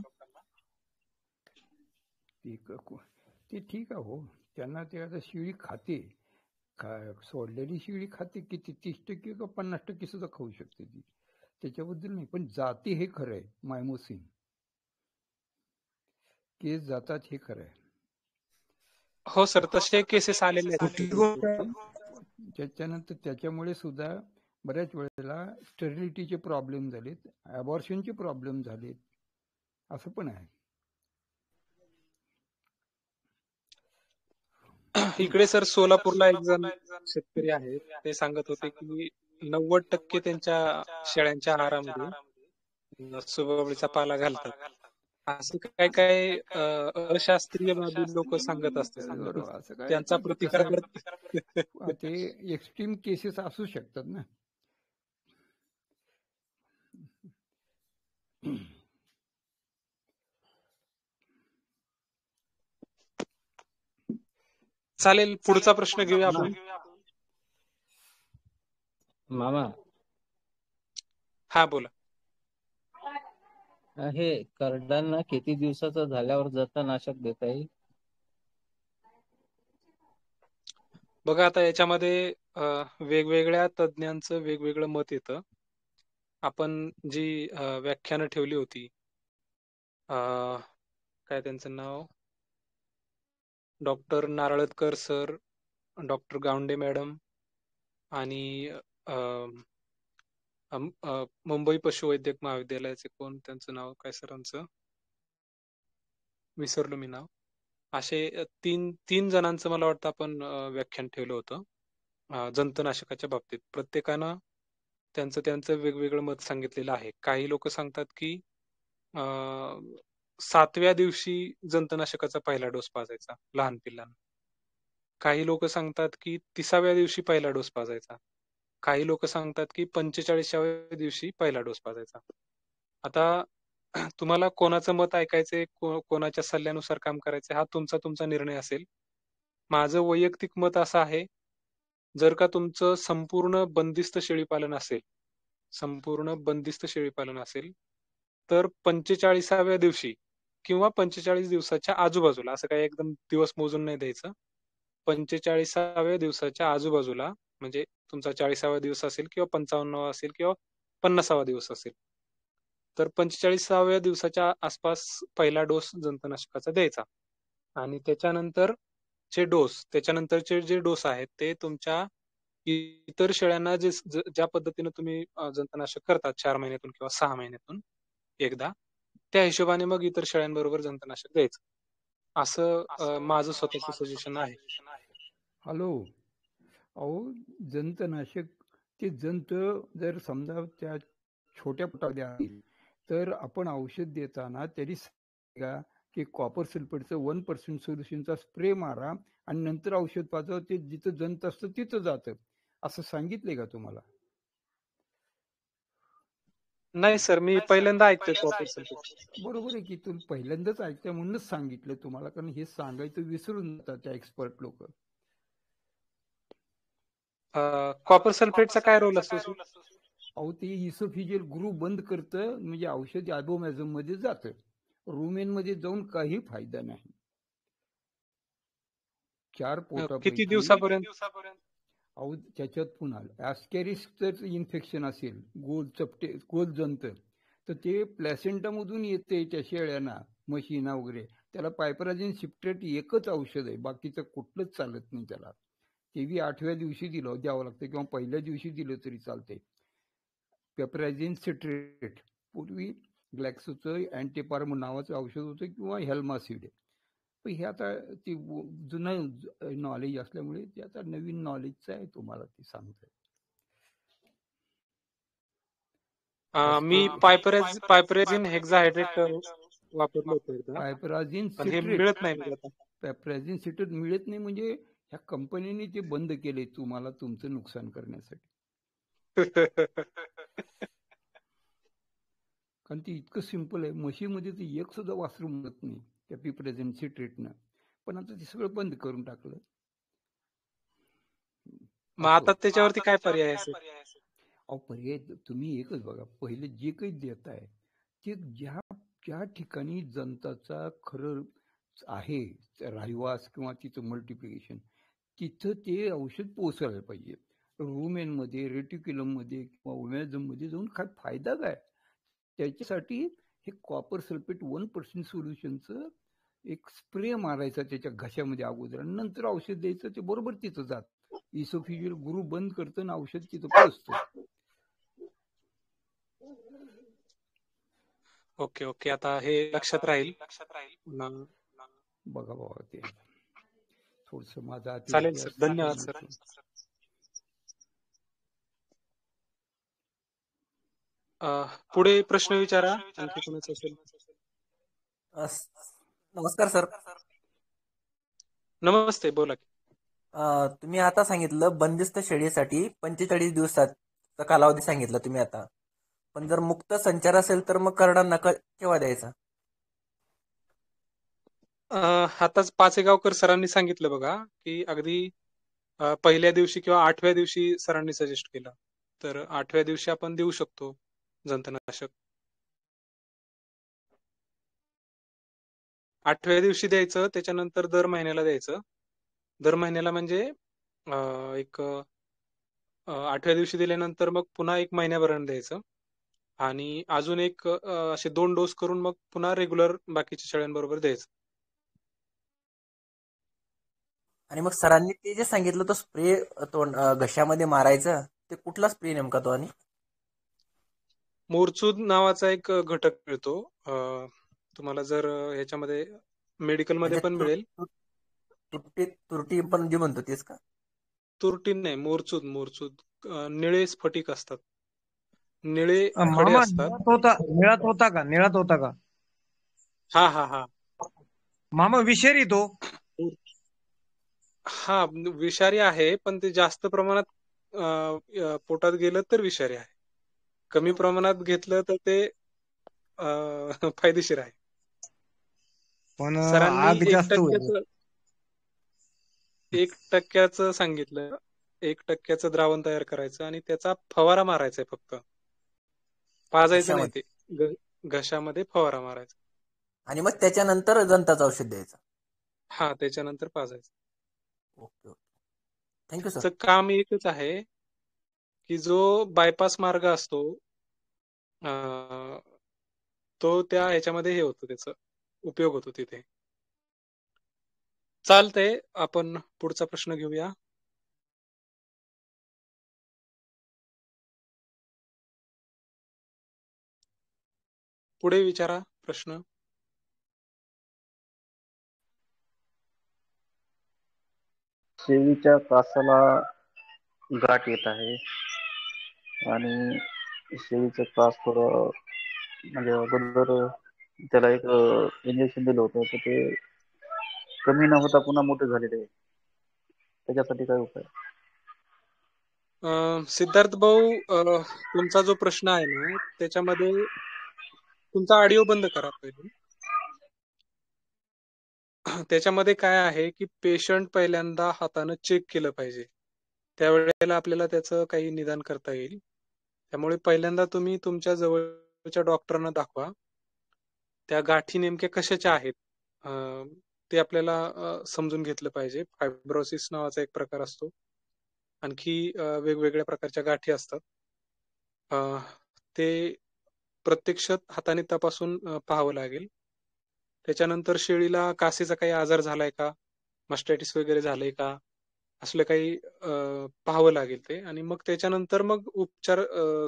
ते ठीक आहे हो, त्यांना ते आता शिळी खाते, सोडलेली शिळी खाते किती, 30% का 50% सुद्धा खाऊ शकते ती. त्याच्याबद्दल नाही, पण जाते हे खरं आहे. मायमोसिन केस जातात हे खरं आहे. हो सर, तसे केसेस आलेले कुठली आहेत. गोष्ट त्याच्यानंतर त्याच्यामुळे सुद्धा बऱ्याच वेळेला स्टेरिलिटीचे प्रॉब्लेम झालेत, अबॉर्शनचे प्रॉब्लेम झालेत, असं पण आहे. इकडे सर सोलापूरला एक जण शेतकरी आहेत, ते सांगत होते की 90% त्यांच्या शेळ्यांच्या आहारामध्ये सुबवळीचा पाला घालतात. असं काय काय अशास्त्रीय बाबी लोक सांगत असतात. बरोबर, असं काय त्यांचा आता प्रतिकार कसं करत ते एक्स्ट्रीम केसेस असू शकतात ना. चालेल, पुढचा प्रश्न घेऊया आपण. मामा, हा बोला. हे करडांना किती दिवसाचं झाल्यावर जंतनाशक देता येईल? बघा, आता याच्यामध्ये वेगवेगळ्या तज्ञांचं वेगवेगळं मत येतं. आपण जी व्याख्यानं ठेवली होती, काय त्यांचं नाव, doctor Naralkar sir, doctor Gawande madam आणि मुंबई पशुवैद्यक महाविद्यालयाचे कोण, त्यांचं नाव काय सरांचं, विसरलो मी नाव. असे तीन जणांचं मला वाटतं आपण व्याख्यान ठेवलं होतं जंतुनाशकाच्या बाबतीत. प्रत्येकानं त्यांचं वेगवेगळं मत सांगितलेलं आहे. काही लोक सांगतात की 7व्या दिवशी जंतुनाशकाचा पहिला डोस पाजायचा लहान पिल्लांना. काही लोक सांगतात की 30व्या दिवशी पहिला डोस पाजायचा. काही लोक सांगतात की 45व्या दिवशी पहिला डोस पाजायचा. आता तुम्हाला कोणाचं मत ऐकायचंय, कोणाच्या सल्ल्यानुसार काम करायचंय, हा तुमचा निर्णय असेल. माझं वैयक्तिक मत असं आहे, जर का तुमचं संपूर्ण बंदिस्त शेळीपालन असेल तर 45व्या दिवशी किंवा 45 दिवसाच्या आजूबाजूला, असं काही एकदम दिवस मोजून नाही द्यायचं, 45व्या दिवसाच्या आजूबाजूला, म्हणजे तुमचा 40वा दिवस असेल किंवा 55वा असेल किंवा 50वा दिवस असेल, तर 45व्या दिवसाच्या आसपास पहिला डोस जंतुनाशकाचा द्यायचा. आणि त्याच्यानंतरचे जे डोस आहेत ते तुमच्या इतर शेळ्यांना ज्या पद्धतीने तुम्ही जंतुनाशक करतात 4 महिन्यातून किंवा 6 महिन्यातून एकदा, त्या हिशोबाने मग इतर शेळ्यांबरोबर जंतुनाशक द्यायचं. असं माझं स्वतःचं सजेशन आहे. हॅलो, अहो जंतनाशक, ते जंत जर समजा त्या छोट्या पोटामध्ये आहे तर आपण औषध देताना तरी सांगा की कॉपर सल्फेटचं 1% सोल्युशनचा स्प्रे मारा आणि नंतर औषध पाजवा, ते जिथं जंत असतं तिथं जातं, असं सांगितलंय का तुम्हाला? नाही सर, मी पहिल्यांदा ऐकतोय कॉपर सल्फेट. बरोबर आहे की, तुम्ही पहिल्यांदाच ऐकताय म्हणूनच सांगितलं तुम्हाला, कारण हे सांगायचं विसरून जातात त्या एक्सपर्ट लोक. कॉपर सल्फेटचा काय रोल असतो सर? अहो, ते इसोफिजियल ग्रुप बंद करतं, म्हणजे औषध ॲबोमॅझम मध्ये जातं, रुमेन मध्ये जाऊन काही फायदा नाही. 4 पोटापैकी किती दिवसापर्यंत? अहो, त्याच्यात पुन्हा ॲस्कॅरिसचं इन्फेक्शन असेल, गोल जंत, तर ते प्लॅसेंटामधून येते त्या शेळ्यांना, म्हशींना वगैरे. त्याला पायपराजिन सिट्रेट एकच औषध आहे, बाकीचं कुठलंच चालत नाही त्याला. ते बी 8व्या दिवशी द्यावं लागतं किंवा पहिल्या दिवशी दिलं तरी चालते. पेपराजिन सिट्रेट, पूर्वी ग्लॅक्सोचं अँटीपार्म नावाचं औषध होतं किंवा हेल्मासिड. पण हे आता ते जुनं नॉलेज असल्यामुळे ते आता नवीन नॉलेजचं आहे, तुम्हाला ते सांगतंय. मी पायपराजिन हेक्साहायड्रेट वापरलं होतं, पायपराजिन पण हे सिट्रेट, मिळत नाही आता. पायपराजिन सिट्रेट मिळत नाही म्हणजे ह्या कंपनीने ते बंद केले तुम्हाला तुमचं नुकसान करण्यासाठी. कारण ते इतकं सिंपल आहे, म्हशीमध्ये तर एक सुद्धा वासरू मिळत नाही त्या पिपराजिन सिट्रेटनं, पण आता ते सगळं बंद करून टाकलं. मग आता त्याच्यावरती काय पर्याय असेल? अहो, पर्याय तुम्ही एकच बघा, पहिले जे काही देत आहे ते ज्या ठिकाणी जंताचा खरं आहे राहिवास किंवा तिचं मल्टिप्लिकेशन, तिथं ते औषध पोहोचायला पाहिजे. रुमेन मध्ये, रेटिक्युलम मध्ये किंवा ओमॅझम मध्ये जाऊन काय फायदा काय? त्याच्यासाठी हे कॉपर सल्फेट 1% सोल्युशनचं एक स्प्रे मारायचा त्याच्या घशामध्ये अगोदर आणि नंतर औषध द्यायचं. ते बरोबर तिथं जात इसोफिजियल गुरु बंद करतं आणि औषध तिथं पोचतं. ओके ओके, आता हे लक्षात राहील. बघा बाबा, ते थोडस माझा चालेल अतिरेकी सर, असतं धन्यवाद सर. त्यामुळे. पुढे प्रश्न विचारा, आणखी कोणाचा असेल. नमस्कार सर. नमस्ते, बोला की. तुम्ही आता सांगितलं बंदिस्त शेळीसाठी 45 दिवसाचा कालावधी सांगितला तुम्ही आता, पण जर मुक्त संचार असेल तर मग करडा नका केव्हा द्यायचा? आताच पाचेगावकर सरांनी सांगितलं बघा, की अगदी पहिल्या दिवशी किंवा 8व्या दिवशी सरांनी सजेस्ट केलं, तर 8व्या दिवशी आपण देऊ शकतो जंतुनाशक. 8व्या दिवशी द्यायचं, त्याच्यानंतर दर महिन्याला द्यायचं. दर महिन्याला म्हणजे एक 8व्या दिवशी दिल्यानंतर मग पुन्हा 1 महिन्याभरानं द्यायचं आणि अजून एक असे 2 डोस करून मग पुन्हा रेग्युलर बाकीच्या शेळ्यांबरोबर द्यायचं. आणि मग सरांनी ते जे सांगितलं तो स्प्रे घशामध्ये मारायचा, ते कुठला स्प्रे नेमका तो? आणि मोरचूद नावाचा एक घटक मिळतो, तुम्हाला जर ह्याच्यामध्ये मेडिकल मध्ये पण मिळेल. तुरटी पण जे म्हणतो तेच का? तुरटी नाही, मोरचूद. निळे स्फटिक असतात, निळे खडे मामा असतात. निळात होता का? हा हा हा मामा विषारी तो. हा, विषारी आहे, पण ते जास्त प्रमाणात पोटात गेलं तर विषारी आहे. कमी प्रमाणात घेतलं तर ते फायदेशीर आहे. पण सरांनी आग जास्त होईल. 1% सांगितलं. 1% द्रावण तयार करायचं आणि त्याचा फवारा मारायचा आहे, फक्त पाजायचं नाही. ते घशामध्ये फवारा मारायचा आणि मग त्याच्यानंतर जंताचं औषध द्यायचं. हा, त्याच्यानंतर पाजायचं. Okay okay, thank you sir. त्याचं काम एकच आहे की जो बायपास मार्ग असतो तो त्या ह्याच्यामध्ये हे होतो, त्याचा उपयोग होतो तिथे. चालतंय, आपण पुढचा प्रश्न घेऊया. पुढे विचारा प्रश्न. शेळीच्या कासाला गाठ येत आहे आणि शेळीचं कास थोडं म्हणजे अगोदर त्याला एक इंजेक्शन दिलं होतं, तर ते कमी न होता पुन्हा मोठे झालेले आहे. त्याच्यासाठी काय उपाय? सिद्धार्थ भाऊ, तुमचा जो प्रश्न आहे ना, त्याच्यामध्ये तुमचा ऑडिओ बंद करा पहिले. त्याच्यामध्ये काय आहे की पेशंट पहिल्यांदा हातानं चेक केलं पाहिजे, त्यावेळेला आपल्याला त्याचं काही निदान करता येईल. त्यामुळे पहिल्यांदा तुम्ही तुमच्या जवळच्या डॉक्टरांना दाखवा. त्या गाठी नेमक्या कशाच्या आहेत ते आपल्याला समजून घेतलं पाहिजे. फायब्रोसिस नावाचा एक प्रकार असतो, आणखी वेगवेगळ्या प्रकारच्या गाठी असतात. ते प्रत्यक्षात हाताने तपासून पाहावं लागेल. त्याच्यानंतर शेळीला कासेचा काही आजार झालाय का, मास्टायटिस वगैरे झालंय का, असलं काही पाहावं लागेल ते, आणि मग त्याच्यानंतर मग उपचार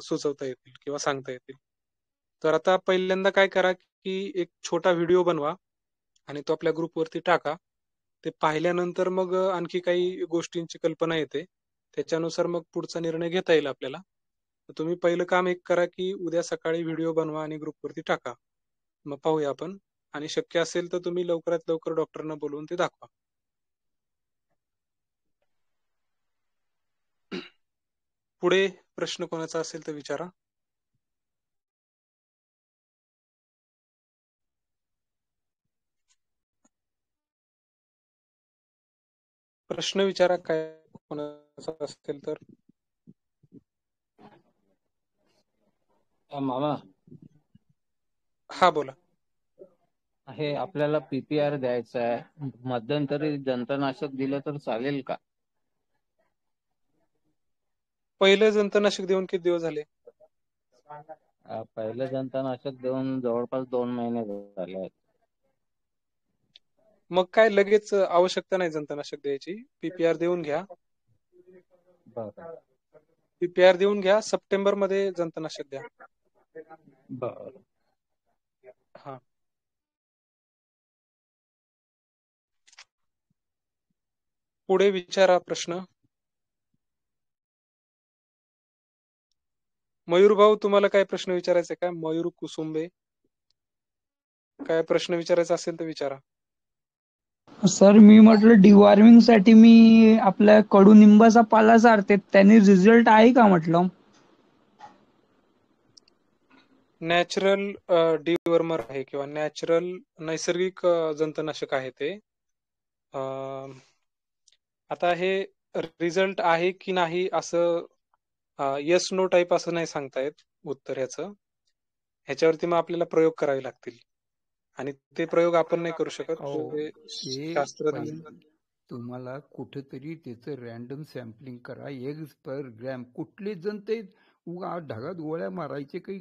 सुचवता येतील किंवा सांगता येतील. तर आता पहिल्यांदा काय करा की एक छोटा व्हिडिओ बनवा आणि तो आपल्या ग्रुपवरती टाका. ते पाहिल्यानंतर मग आणखी काही गोष्टींची कल्पना येते, त्याच्यानुसार मग पुढचा निर्णय घेता येईल आपल्याला. तर तुम्ही पहिलं काम एक करा की उद्या सकाळी व्हिडिओ बनवा आणि ग्रुपवरती टाका, मग पाहूया आपण. आणि शक्य असेल तर तुम्ही लवकरात लवकर डॉक्टरांना बोलवून ते दाखवा. पुढे प्रश्न कोणाचा असेल तर विचारा. प्रश्न विचारा काय कोणाचा असेल तर. मामा, हा बोला. हे आपल्याला पीपीआर द्यायचं आहे, मध्यंतरी जंतनाशक दिलं तर चालेल का? पहिलं जंतनाशक देऊन किती दिवस झाले? पहिलं जंतनाशक देऊन जवळपास 2 महिने झाले आहेत. मग काय लगेच आवश्यकता नाही जंतनाशक द्यायची. पीपीआर देऊन घ्या. बरं पीपीआर देऊन घ्या. सप्टेंबर मध्ये जंतनाशक द्या. बरं. हा. पुढे विचारा प्रश्न. मयूर भाऊ, तुम्हाला काय प्रश्न विचारायचा आहे का? मयूर कुसुंबे, काय प्रश्न विचारायचा असेल तर विचारा. सर मी म्हटलं डिवॉर्मिंग साठी मी आपल्या कडुनिंबाचा पाला चारते, त्याने रिझल्ट आहे का म्हटलं? नॅचरल डिवर्मर आहे किंवा नॅचरल नैसर्गिक जंतनाशक आहे ते. आता हे रिझल्ट आहे की नाही असं येस नो टाईप असं नाही सांगता येत उत्तर ह्याचं. ह्याच्यावरती मग आपल्याला प्रयोग करावे लागतील आणि ते प्रयोग आपण नाही करू शकत. ते शास्त्रज्ञ तुम्हाला कुठेतरी त्याचं रॅन्डम सॅम्पलिंग करा. 1 पर ग्रॅम कुठले जंत आहेत, ढगात गोळ्या मारायचे काही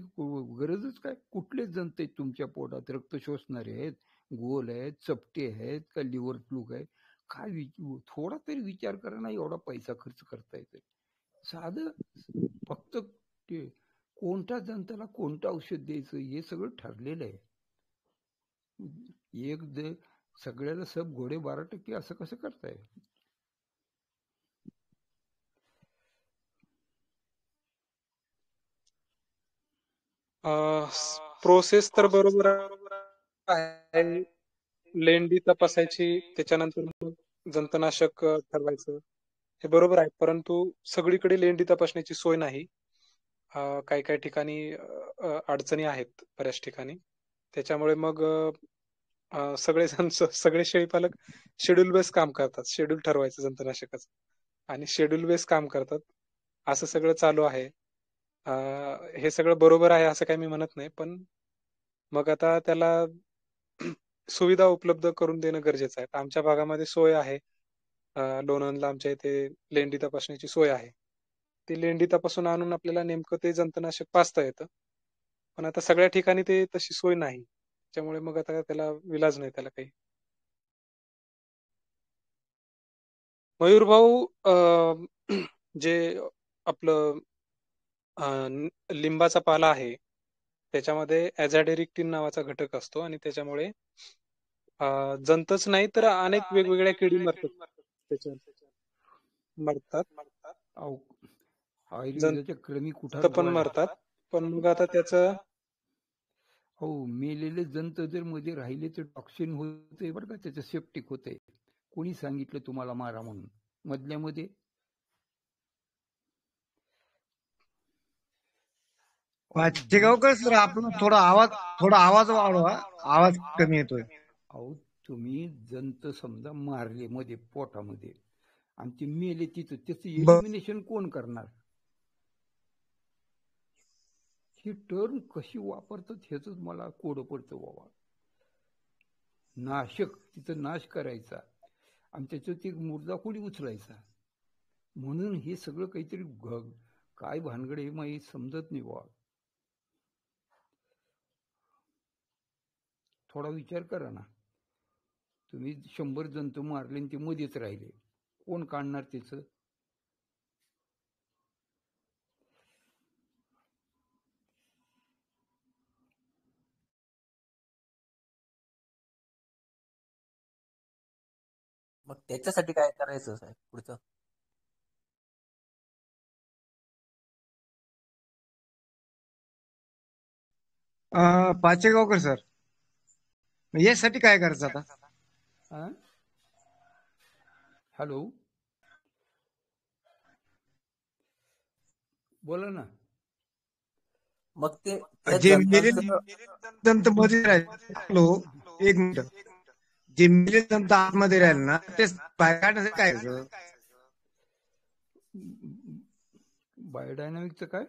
गरजच काय? कुठले जंत आहेत तुमच्या पोटात रक्त शोषणारे आहेत, गोल आहेत, चपटे आहेत का लिव्हर फ्लूक आहे? काय थोडा तरी विचार करा ना. एवढा पैसा खर्च करता येते. साधं फक्त ते कोणत्या जंताला कोणतं औषध द्यायचं हे सगळं ठरलेलं आहे. सगळ्याला सब घोडे 12% असं कसं करताय? प्रोसेस तर बरोबर आहे. लेंडी तपासायची, त्याच्यानंतर जंतनाशक ठरवायचं, हे बरोबर आहे. परंतु सगळीकडे लेंडी तपासण्याची सोय नाही. काही काही ठिकाणी अडचणी आहेत बऱ्याच ठिकाणी. त्याच्यामुळे मग सगळे शेळीपालक शेड्यूल बेस काम करतात. शेड्यूल ठरवायचं जंतनाशकाचं आणि शेड्यूल बेस काम करतात. असं सगळं चालू आहे. हे सगळं बरोबर आहे असं काही मी म्हणत नाही, पण मग आता त्याला सुविधा उपलब्ध करून देणं गरजेचं आहे. आमच्या भागामध्ये सोय आहे. लोणंदला आमच्या इथे लेंडी तपासण्याची सोय आहे. ती लेंडी तपासून आणून आपल्याला नेमकं ते जंतनाशक पाजता येतं. पण आता सगळ्या ठिकाणी ते तशी सोय नाही. त्यामुळे मग आता त्याला विलाज नाही त्याला काही. मयूर भाऊ, जे आपलं लिंबाचा पाला आहे त्याच्यामध्ये ॲझॅडिरिक्टिन नावाचा घटक असतो आणि त्याच्यामुळे जंतच नाही तर अनेक वेगवेगळ्या किडी मरतात. त्याच्यावर मरतात, आयुर्वेदाच्या क्रमी जंत पण मरतात. पण मग आता त्याचं मेलेले जंत जर मध्ये राहिले तर टॉक्सिन होते बरं का, त्याचं सेप्टिक होते. कोणी सांगितलं तुम्हाला मारा म्हणून मधल्यामध्ये? वाचेगावकर सर, आपण थोडा आवाज वाढवा, आवाज कमी येतोय. अहो तुम्ही जंत समजा मारले मध्ये पोटामध्ये आणि ते मेले तिथं, त्याचं एलिमिनेशन कोण करणार? ही टर्म कशी वापरतात ह्याच मला कोड पडतं बाबा. नाशक, तिथं नाश करायचा आणि त्याच्यात एक मुर्दा कोणी उचलायचा. म्हणून हे सगळं काहीतरी काय भानगड हे माहीत समजत नाही बाबा. थोडा विचार करा ना. तुम्ही 100 जंतू मारले आणि ते मध्येच राहिले, कोण काढणार त्याचं? मग त्याच्यासाठी काय करायचं साहेब पुढचं? पाचेगावकर सर, यासाठी काय करायचं आता? हॅलो, बोला ना. मग ते जे दंत मध्ये राहिले, हॅलो एक मिनिट, जे मेले दंत आतमध्ये राहिले ना ते बाहेर काढण्यासाठी काय करायचं? बायोडायनामिकचं काय?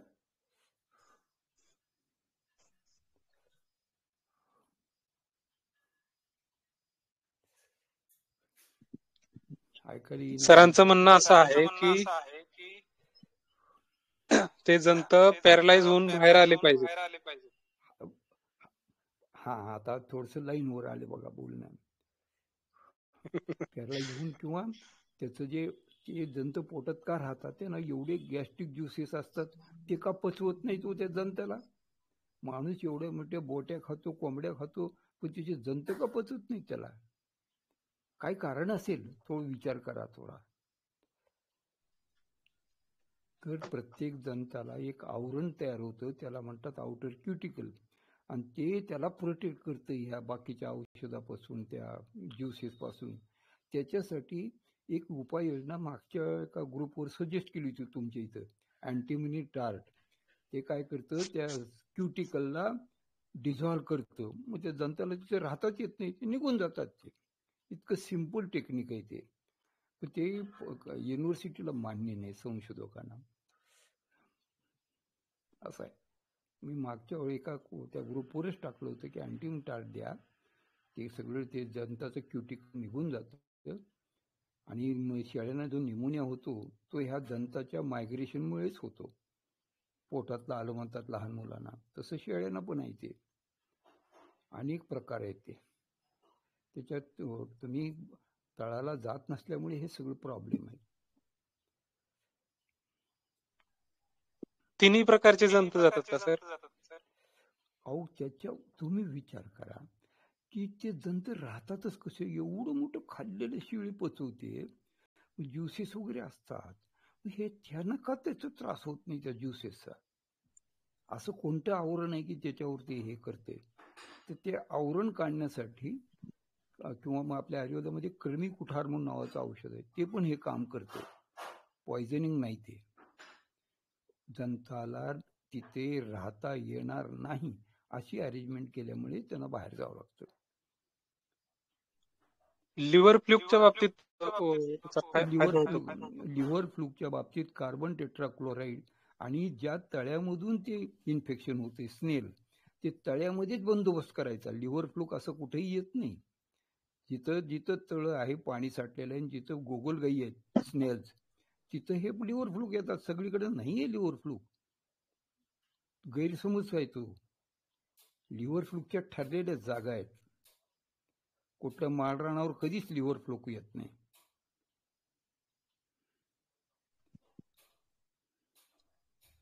सरांचं म्हणणं असं आहे की ते जंत पॅरलाइज होऊन बाहेर आले पाहिजे. हा, आता थोडस लाईनवर आले बघा बोलणं. पॅरलाइज होऊन किंवा त्याचं जे जंत पोटात का राहतात ते ना एवढे गॅस्ट्रिक ज्युसेस असतात ते का पचवत नाही तो त्या जंताला. माणूस एवढ्या मोठ्या बोट्या खातो, कोंबड्या खातो, पण त्याचे जंत का पचत नाही त्याला. काय कारण असेल तो विचार करा थोडा. तर प्रत्येक जंताला एक आवरण तयार होतं, त्याला म्हणतात आउटर क्युटिकल, आणि ते त्याला प्रोटेक्ट करतं ह्या बाकीच्या औषधापासून, त्या ज्युसेस पासून. त्याच्यासाठी एक उपाययोजना मागच्या एका ग्रुपवर सजेस्ट केली होती तुमच्या इथं, अँटीमिनी टार्ट. ते काय करतं, त्या क्युटिकलला डिझॉल्व्ह करतं, मग त्या जंताला तिथे राहताच येत नाही, ते निघून जातात. ते इतकं सिम्पल टेक्निक आहे ते, पण ते युनिव्हर्सिटीला मान्य नाही, संशोधकांना. असं आहे. मी मागच्या वेळी एका त्या ग्रुपवरच टाकलं होतं की अँटीमिनी टार्ट द्या, ते सगळं ते जंताचं क्युटिकल निघून जातं. आणि शेळ्यांना जो निमोनिया होतो तो ह्या जंताच्या मायग्रेशनमुळेच होतो. पोटातलं आलं म्हणतात लहान मुलांना, तसं शेळ्यांना पण आहे. ते अनेक प्रकार आहेत. ते त्याच्यात तुम्ही तळाला जात नसल्यामुळे हे सगळं प्रॉब्लेम आहे. तिन्ही प्रकारचे जंत जातात का सर? अहो, त्याच्या तुम्ही विचार करा की ते जंत राहतातच कसे. एवढं मोठं खाल्लेलं शेळी पचवते, ज्युसेस वगैरे असतात, हे त्यांना का त्याचा त्रास होत नाही त्या ज्युसेसचा? असं कोणतं आवरण आहे की त्याच्यावरती हे करते? तर ते आवरण काढण्यासाठी किंवा मग आपल्या आयुर्वेदामध्ये कृमी कुठार म्हणून नावाचं औषध आहे, ते पण हे काम करते. पॉयझनिंग नाही. ते जंताला तिथे राहता येणार नाही अशी अरेंजमेंट केल्यामुळे त्यांना बाहेर जावं लागतं. लिव्हर फ्लूकच्या बाबतीत लिव्हर फ्लूकच्या बाबतीत कार्बन टेट्राक्लोराईड, आणि ज्या तळ्यामधून ते इन्फेक्शन होते स्नेल, ते तळ्यामध्येच बंदोबस्त करायचा. लिव्हर फ्लूक असं कुठेही येत नाही. जिथं जिथं तळ आहे, पाणी साठलेलं आहे, जिथं गोगलगाई आहेत स्नेल्स, तिथं हे लिव्हर फ्लूक येतात. सगळीकडे नाहीये लिव्हर फ्लूक. गैरसमज आहे तो. लिव्हर फ्लूकच्या ठरलेल्या जागा आहेत. कुठल्या माळरानावर कधीच लिव्हर फ्लूक येत नाही.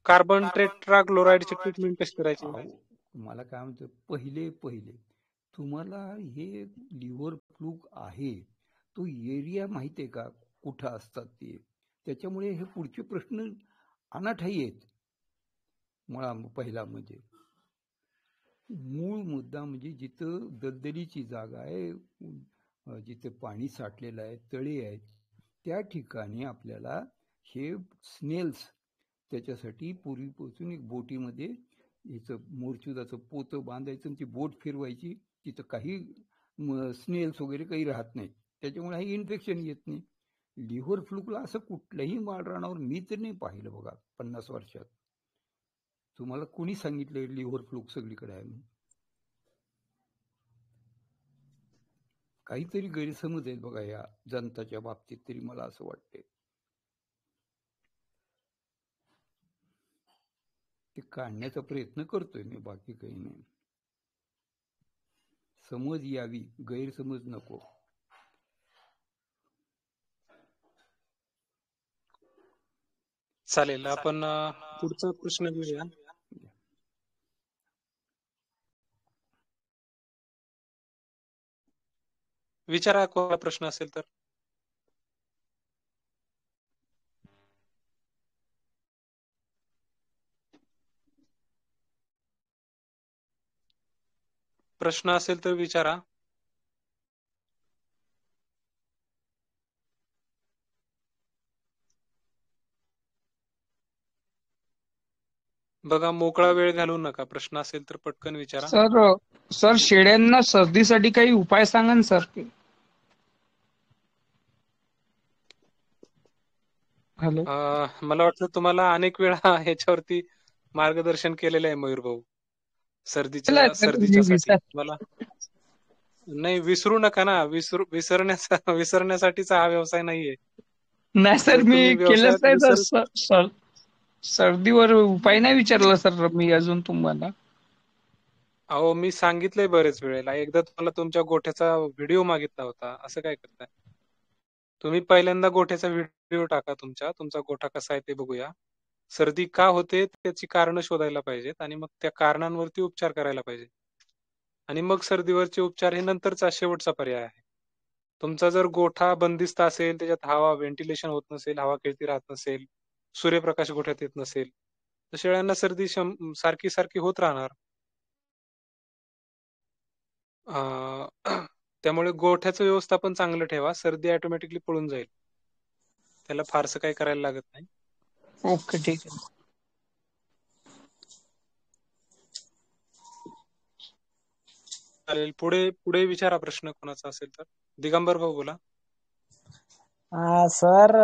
कार्बन टेट्राक्लोराईडची ट्रीटमेंट कशी करायची? मला काय म्हणतो, पहिले तुम्हाला हे लिव्हर फ्लूक आहे तो एरिया माहिती आहे का, कुठं असतात ते? त्याच्यामुळे हे पुढचे प्रश्न अनाठाई आहेत. पहिला म्हणजे मूळ मुद्दा म्हणजे जिथं दलदलीची जागा आहे, जिथे पाणी साठलेलं आहे, तळे आहेत, त्या ठिकाणी आपल्याला हे स्नेल्स, त्याच्यासाठी पूर्वीपासून एक बोटीमध्ये हिचं मोरचुदाचं पोतं बांधायचं आणि ती बोट फिरवायची. तिथं काही स्नेल्स वगैरे काही राहत नाही, त्याच्यामुळे हे इन्फेक्शन येत नाही. लिव्हर फ्लूकला असं कुठल्याही माळरानावर मी तर नाही पाहिलं बघा 50 वर्षात. तुम्हाला कोणी सांगितलं लिव्हर फ्लूक सगळीकडे आहे म्हणून? काहीतरी गैरसमज आहेत बघा या जंताच्या बाबतीत, तरी मला असं वाटते. ते काढण्याचा प्रयत्न करतोय मी, बाकी काही नाही. समज यावी, गैरसमज नको. चालेल, आपण पुढचा प्रश्न घेऊया. विचारा, कोणता प्रश्न असेल तर. प्रश्न असेल तर विचारा. बघा, मोकळा वेळ घालवू नका. प्रश्न असेल तर पटकन विचारा. सर शेळ्यांना सर्दीसाठी काही उपाय सांगा ना सर. हॅलो, मला वाटतं तुम्हाला अनेक वेळा ह्याच्यावरती मार्गदर्शन केलेलं आहे मयूर भाऊ, सर्दीच्यासाठी. मला नाही, विसरू नका ना. विसरण्यासाठीचा हा व्यवसाय नाहीये. नाही सर, मी केलंच नाही सर. सर्दीवर उपाय नाही विचारला सर मी अजून तुम्हाला. अहो मी सांगितलंय बरेच वेळेला. एकदा तुम्हाला तुमच्या गोठ्याचा व्हिडिओ मागितला होता. असं काय करताय? तुम्ही पहिल्यांदा गोठ्याचा व्हिडिओ टाका तुमचा गोठा कसा आहे ते बघूया. सर्दी का होते त्याची कारणं शोधायला पाहिजेत आणि मग त्या कारणांवरती उपचार करायला पाहिजे. आणि मग सर्दीवरचे उपचार हे नंतरचा शेवटचा पर्याय आहे. तुमचा जर गोठा बंदिस्त असेल, त्याच्यात हवा व्हेंटिलेशन होत नसेल, हवा खेळती राहत नसेल, सूर्यप्रकाश गोठ्यात येत नसेल, तर शेळ्यांना सर्दी सारखी सारखी होत राहणार. त्यामुळे गोठ्याचं व्यवस्थापन चांगलं ठेवा. सर्दी ऑटोमॅटिकली पळून जाईल. त्याला फारसं काही करायला लागत नाही. ओके ठीक आहे. चालेल. पुढे विचारा प्रश्न कोणाचा असेल तर. दिगंबर भाऊ बोला. सर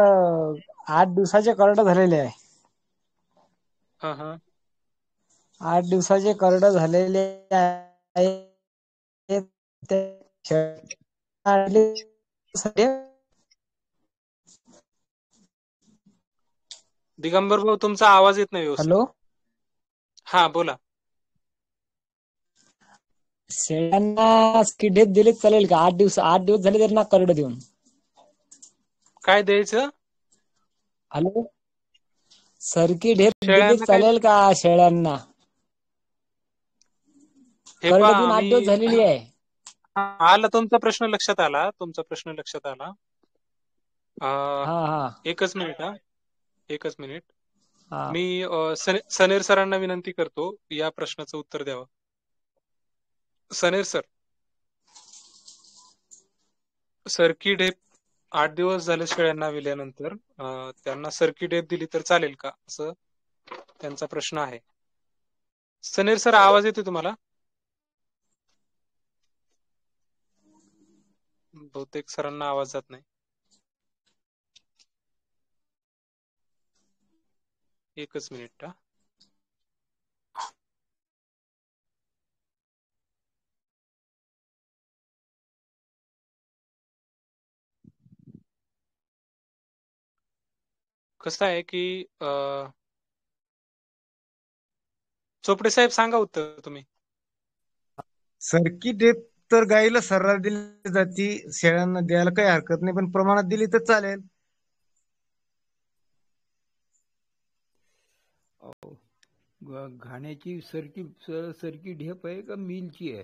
8 दिवसाचे करड झालेले आहे. हा हा 8 दिवसाचे करड झालेले आहे. दिगंबर भाऊ तुमचा आवाज येत नाही व्यवस्थित. हॅलो, हा बोला. शेळ्यांना ढेप दिले चालेल का? 8 दिवस झाले त्यांना करड देऊन. काय द्यायचं? हॅलो, सरकी ढेप दिली शेळ्यांना काय? चालेल का शेळ्यांना? हे करड पहा देऊन 8 दिवस झालेली आहे. आला तुमचा प्रश्न लक्षात आला. हा एकच मिनिट. एकच मिनिट. हा मी सनेर सरांना विनंती करतो या प्रश्नाचं उत्तर द्यावं. सनेर सर, सरकी ढेप 8 दिवस झाले शेळ्यांना विल्यानंतर त्यांना सरकी ढेप दिली तर चालेल का, असं त्यांचा प्रश्न आहे. सनेर सर आवाज येतो तुम्हाला? बहुतेक सरांना आवाज जात नाही. एकच मिनिट. कसं आहे की चोपडे साहेब सांगा उत्तर तुम्ही. सरकी ढेप तर गाईला सर्रास दिली जाते, शेळ्यांना द्यायला काही हरकत नाही, पण प्रमाणात दिली तर चालेल. घाण्याची सरकी ढेप आहे का मिलची आहे?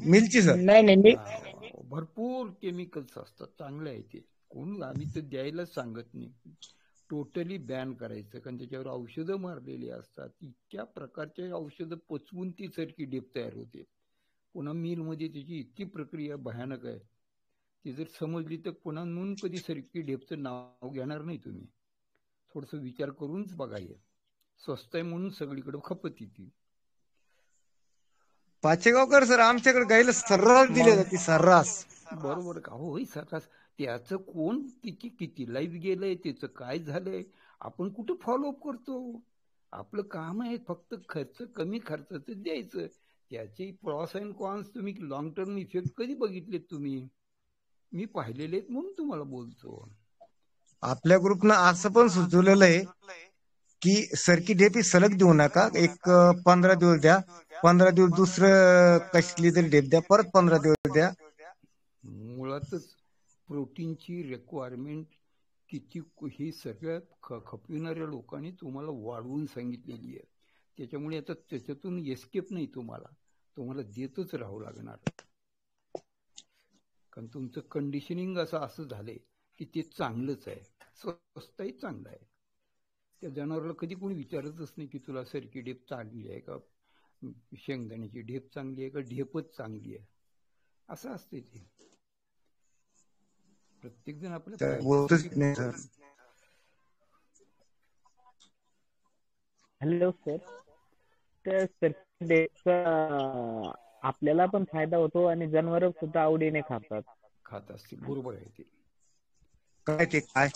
मिलची सर. नाही भरपूर केमिकल्स असतात. चांगले आहे ते. कोण आम्ही तर द्यायलाच सांगत नाही. टोटली बॅन करायचं, कारण त्याच्यावर औषधं मारलेली असतात. इतक्या प्रकारचे औषधं पचवून ती सरकी ढेप तयार होते. पुन्हा मिलमध्ये त्याची इतकी प्रक्रिया भयानक आहे. ती जर समजली तर पुन्हा म्हणून कधी सरकी ढेपचं नाव घेणार नाही तुम्ही. थोडस विचार करूनच बघायचं. स्वस्त आहे म्हणून सगळीकडे खपत ती. पाचेगावकर सर, आमच्याकडे गाईला सर्रास दिली जाते, सर्रास. बरोबर का? होय सर्रास. त्याचं कोण तिची किती लाईफ गेलंय, त्याचं काय झालंय, आपण कुठं फॉलोअप करतो? आपलं काम आहे फक्त कमी खर्चाचं द्यायचं. त्याचे प्रॉस अँड कॉन्स तुम्ही लॉंग टर्म इफेक्ट कधी बघितलेत तुम्ही? मी पाहिलेले आहेत म्हणून तुम्हाला बोलतो. आपल्या ग्रुपनं असं पण सुचवलेलं आहे की सरकी ढेप सलग देऊ नका, एक 15 दिवस द्या, 15 दिवस दुसरं कसली तरी ढेप द्या, परत 15 दिवस द्या. मुळातच प्रोटीनची रिक्वायरमेंट किती ही सगळ्यात खपविणाऱ्या लोकांनी तुम्हाला वाढवून सांगितलेली आहे. त्याच्यामुळे आता त्याच्यातून एस्केप नाही. तुम्हाला देतच राहावं लागणार, कारण तुमचं कंडिशनिंग असं झालंय की ते चांगलंच आहे. स्वस्तही चांगलं आहे. त्या जनावराला कधी कोणी विचारतच नाही की तुला सरकी ढेप चांगली आहे का, शेंगदाण्याची ढेप चांगली आहे का, ढेपच चांगली आहे, असं असते ते. प्रत्येक जण आपल्या. हॅलो सर, त्या सरकी ढेपचा आपल्याला पण फायदा होतो आणि जनावर सुद्धा आवडीने खात असतील. बरोबर आहे ते. काय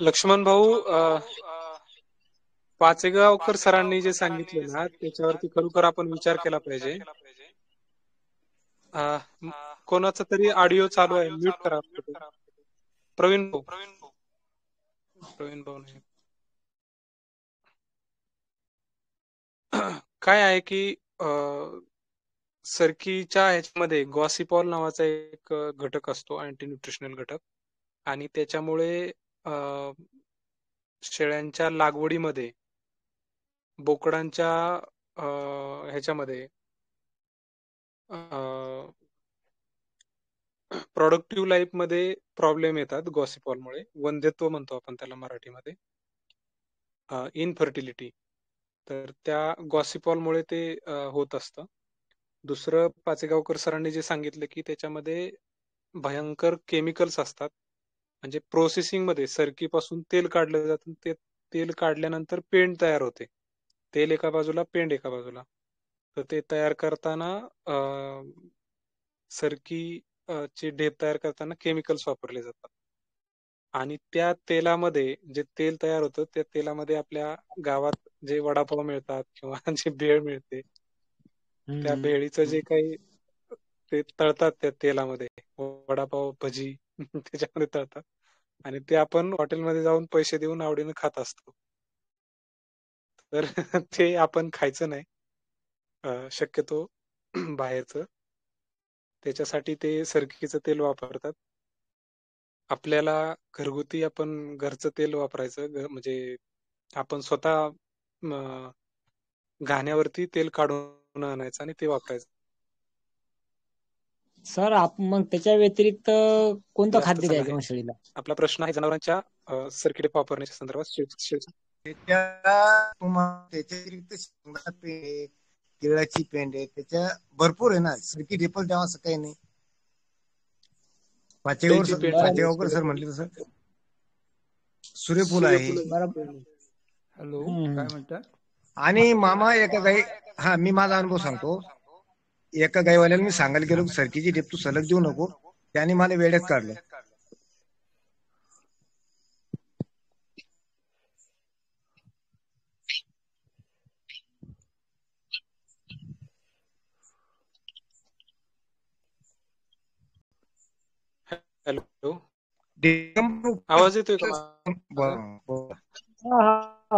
लक्ष्मण भाऊ, पाचेगावकर सरांनी जे सांगितले ना त्याच्यावरती खरोखर आपण विचार केला पाहिजे. कोणाचा तरी ऑडिओ चालू आहे, म्यूट करा. प्रवीण भाऊ, प्रवीण भाऊ नाही. काय आहे की सरकीच्या ह्याच्यामध्ये गॉसिपॉल नावाचा एक घटक असतो, अँटी न्यूट्रिशनल घटक, आणि त्याच्यामुळे शेळ्यांच्या लागवडीमध्ये बोकडांच्या ह्याच्यामध्ये प्रोडक्टिव्ह लाईफ मध्ये प्रॉब्लेम येतात गॉसिपॉलमुळे. वंध्यत्व म्हणतो आपण त्याला मराठीमध्ये, इनफर्टिलिटी. तर त्या गॉसिपॉलमुळे ते होत असतं. दुसरं, पाचेगावकर सरांनी जे सांगितलं की त्याच्यामध्ये भयंकर केमिकल्स असतात. म्हणजे प्रोसेसिंग मध्ये सरकीपासून तेल काढलं जातं, ते तेल काढल्यानंतर पेंड तयार होते. तेल एका बाजूला, पेंड एका बाजूला. तर ते तयार करताना सरकी चे ढेप तयार करताना केमिकल्स वापरले जातात. आणि त्या तेलामध्ये जे तेल तयार होतं, त्या तेलामध्ये आपल्या गावात जे वडापाव मिळतात किंवा जी भेळ मिळते, त्या भेळीचं जे काही ते तळतात त्या तेलामध्ये, वडापाव, भजी त्याच्यामध्ये तळतात, आणि ते आपण हॉटेलमध्ये जाऊन पैसे देऊन आवडीनं खात असतो. तर ते आपण खायचं नाही शक्यतो बाहेरचं. त्याच्यासाठी ते सरकीचं तेल वापरतात. आपल्याला घरगुती आपण घरचं तेल वापरायचं. म्हणजे आपण स्वतः घाण्यावरती तेल काढून आणायचं आणि ते वापरायचं. सर मग त्याच्या व्यतिरिक्त कोणतं जास्त खाद्य चांगलं द्यायचं आहे. मग शेळीला? आपला प्रश्न आहे जनावरांच्या सरकी ढेप वापरण्याच्या संदर्भात. त्याच्या व्यतिरिक्त शेंगा पेंड आहे, केळाची पेंड आहे, त्याच्या भरपूर आहे ना. सरकी ढेपच द्यावं असं काही नाही. पाचेगावकर सर म्हटले तसं सूर्यफूल आहे. हॅलो, काय म्हणता? आणि मामा एका गाई, मी माझा अनुभव सांगतो. एका गाईवाल्याला मी सांगायला गेलो, सरकीची ढेप तू सलग देऊ नको, त्याने मला वेड्यात काढलं. हॅलो, आवाज येतोय का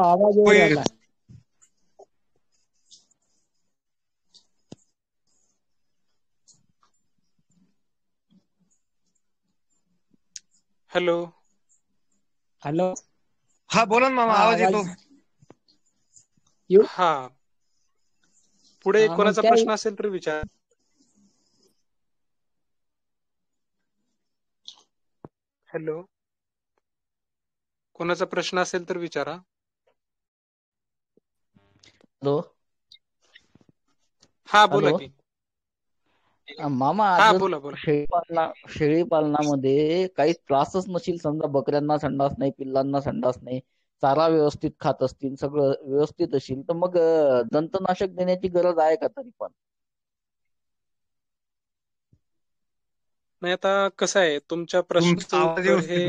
आवाज येऊ लागला. हॅलो, हॅलो, हा बोला ना मामा, आवाज येतो. हा, पुढे कोणाचा प्रश्न असेल तर विचार. हॅलो, कोणाचा प्रश्न असेल तर विचारा. हॅलो, हा बोला की मामा. शेळी पालनामध्ये काही त्रासच नसेल, समजा बकऱ्यांना संडास नाही, पिल्लांना संडास नाही, चारा व्यवस्थित खात असतील, सगळं व्यवस्थित असेल, तर मग जंतनाशक देण्याची गरज आहे का तरी पण? नाही, आता कसं आहे, तुमच्या प्रश्नाचं उत्तर हे,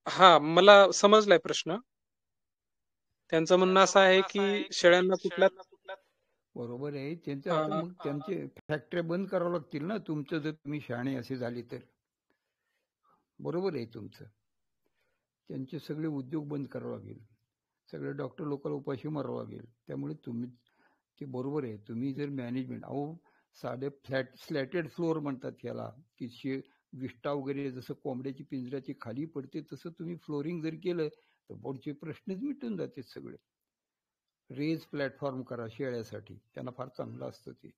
हा मला समजलाय प्रश्न. त्यांचं म्हणणं असं आहे की शेळ्यांना कुठल्या, बरोबर आहे त्यांचं. आता मग त्यांचे फॅक्टरी बंद करावं लागतील ना, तुमचं जर तुम्ही शहाणे असे झाली तर. बरोबर आहे तुमचं. त्यांचे सगळे उद्योग बंद करावं लागेल, सगळे डॉक्टर लोकांना उपाशी मारावं लागेल. त्यामुळे तुम्ही ते बरोबर आहे. तुम्ही जर मॅनेजमेंट, साधे स्लॅटेड फ्लोअर म्हणतात याला, की विष्टा वगैरे जसं कोंबड्याची पिंजऱ्याची खाली पडते तसं तुम्ही फ्लोरिंग जर केलं तर पुढचे प्रश्नच मिटून जाते सगळे. रेज प्लॅटफॉर्म करा शेळ्यासाठी, त्यांना फार चांगलं असतं ते.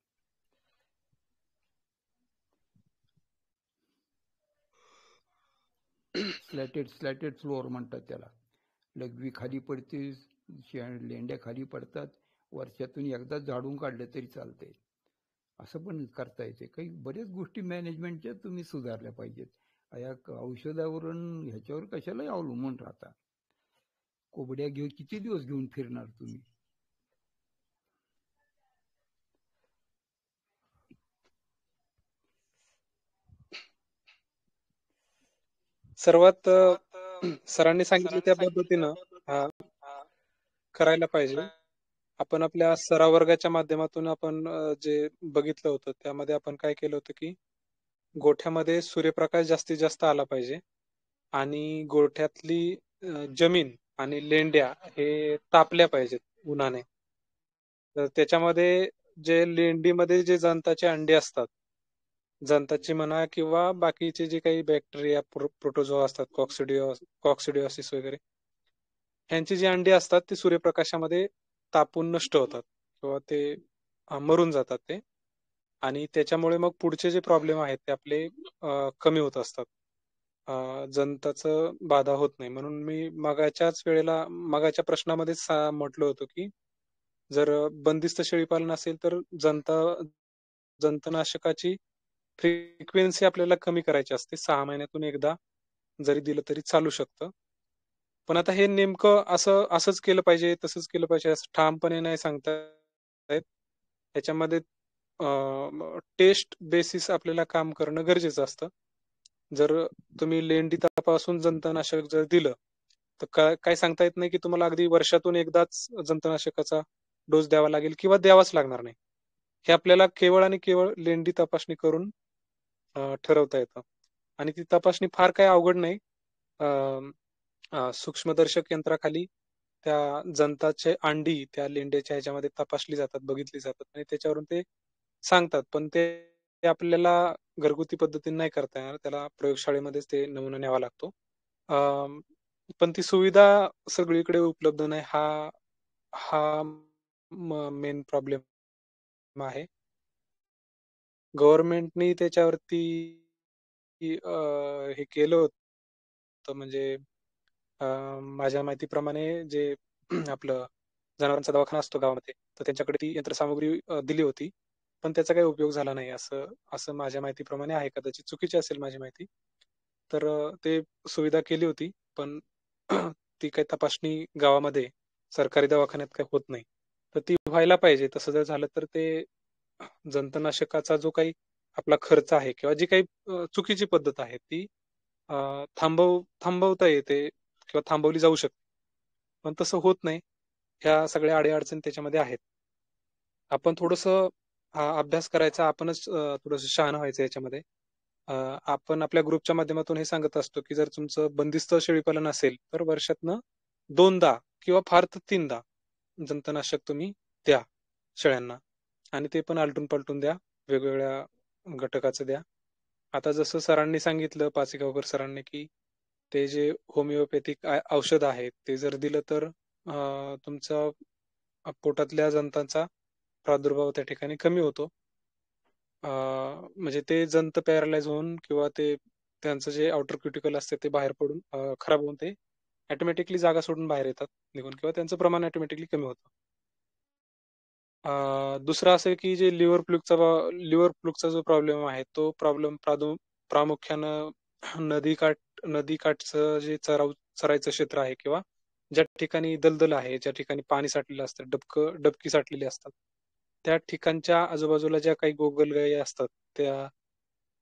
स्लॅटेड फ्लोअर म्हणतात त्याला. लघवी खाली पडते, लेंड्या खाली पडतात, वर्षातून एकदा झाडून काढलं तरी चालतंय. असं पण करता येते. काही बऱ्याच गोष्टी मॅनेजमेंटच्या तुम्ही सुधारल्या पाहिजेत. या औषधावरून ह्याच्यावर कशालाही अवलंबून राहता. कोंबड्या किती दिवस घेऊन फिरणार तुम्ही? सर्वात सरांनी सांगितलं त्या पद्धतीनं करायला पाहिजे. आपण आपल्या सराव वर्गाच्या माध्यमातून आपण जे बघितलं होतं त्यामध्ये आपण काय केलं होतं की गोठ्यामध्ये सूर्यप्रकाश जास्तीत जास्त आला पाहिजे आणि गोठ्यातली जमीन आणि लेंड्या हे तापल्या पाहिजेत उन्हाने. तर त्याच्यामध्ये जे लेंडीमध्ये जे जंताचे अंडे असतात, जंताची म्हणा किंवा बाकीचे जे काही बॅक्टेरिया प्रोटोझोआ असतात, कॉक्सिडिओसिस वगैरे, ह्यांची जी अंडी असतात ती सूर्यप्रकाशामध्ये तापून नष्ट होतात किंवा ते मरून जातात ते, आणि त्याच्यामुळे मग पुढचे जे प्रॉब्लेम आहेत ते आपले कमी होत असतात. जंताचं बाधा होत नाही. म्हणून मी मगाच्या प्रश्नामध्येच म्हटलं होतं की जर बंदिस्त शेळीपालन असेल तर जंतनाशकाची फ्रिक्वेन्सी आपल्याला कमी करायची असते. 6 महिन्यातून एकदा जरी दिलं तरी चालू शकतं. पण आता हे नेमकं असंच केलं पाहिजे, तसंच केलं पाहिजे असं ठामपणे नाही सांगता येत. त्याच्यामध्ये टेस्ट बेसिस आपल्याला काम करणं गरजेचं असतं. जर तुम्ही लेंडी तपासून जंतनाशक जर दिलं तर काय सांगता येत नाही की तुम्हाला अगदी वर्षातून एकदाच जंतनाशकाचा डोस द्यावा लागेल किंवा द्यावाच लागणार नाही. हे आपल्याला केवळ आणि केवळ लेंडी तपासणी करून ठरवता येतं. आणि ती तपासणी फार काही अवघड नाही. सूक्ष्मदर्शक यंत्राखाली त्या जंताचे अंडी त्या लेंड्याच्या ह्याच्यामध्ये तपासली जातात, बघितली जातात आणि त्याच्यावरून ते सांगतात. पण ते आपल्याला घरगुती पद्धतीने नाही करता येणार, त्याला प्रयोगशाळेमध्येच ते नमुना न्यावा लागतो. पण ती सुविधा सगळीकडे उपलब्ध नाही, हा मेन प्रॉब्लेम आहे. गव्हर्नमेंटनी त्याच्यावरती हे केलं होतं, म्हणजे माझ्या माहितीप्रमाणे जे आपलं जनावरांचा दवाखाना असतो गावामध्ये, तर त्यांच्याकडे ती यंत्रसामुग्री दिली होती, पण त्याचा काही उपयोग झाला नाही असं माझ्या माहितीप्रमाणे आहे. कदाचित चुकीची असेल माझी माहिती. तर ते सुविधा केली होती, पण ती काही तपासणी गावामध्ये सरकारी दवाखान्यात काही होत नाही. तर ती व्हायला पाहिजे. तसं जर झालं तर ते जंतनाशकाचा जो काही आपला खर्च आहे किंवा जी काही चुकीची पद्धत आहे ती थांबवता येते किंवा थांबवली जाऊ शकते. पण तसं होत नाही. ह्या सगळ्या अडीअडचणी त्याच्यामध्ये आहेत. आपण थोडंसं अभ्यास करायचा, आपणच थोडंसं शहाणं व्हायचं याच्यामध्ये. आपण आपल्या ग्रुपच्या माध्यमातून हे सांगत असतो की जर तुमचं बंदिस्त शेळीपालन असेल तर वर्षातनं 2दा किंवा फार तर 3दा जंतनाशक तुम्ही द्या शेळ्यांना, आणि ते पण आलटून पलटून द्या, वेगवेगळ्या घटकाचं द्या. आता जसं सरांनी सांगितलं, पाचेगावकर सरांनी, की ते जे होमिओपॅथिक औषध आहे ते जर दिलं तर तुमचा पोटातल्या जंतांचा प्रादुर्भाव त्या ठिकाणी कमी होतो. म्हणजे ते जंत पॅरालाइज होऊन किंवा ते त्यांचं जे आउटर क्युटिकल असते ते बाहेर पडून खराब होऊन ते ऑटोमॅटिकली जागा सोडून बाहेर येतात निघून, किंवा त्यांचं प्रमाण ऑटोमॅटिकली कमी होतं. दुसरं असं की जे लिव्हर फ्लूकचा जो प्रॉब्लेम आहे तो प्रॉब्लेम प्रामुख्यानं नदीकाठचं जे चरायचं क्षेत्र आहे किंवा ज्या ठिकाणी दलदल आहे, ज्या ठिकाणी पाणी साठलेलं असतं, डबकी साठलेली असतात, त्या ठिकाणच्या आजूबाजूला ज्या काही गोगलगायी असतात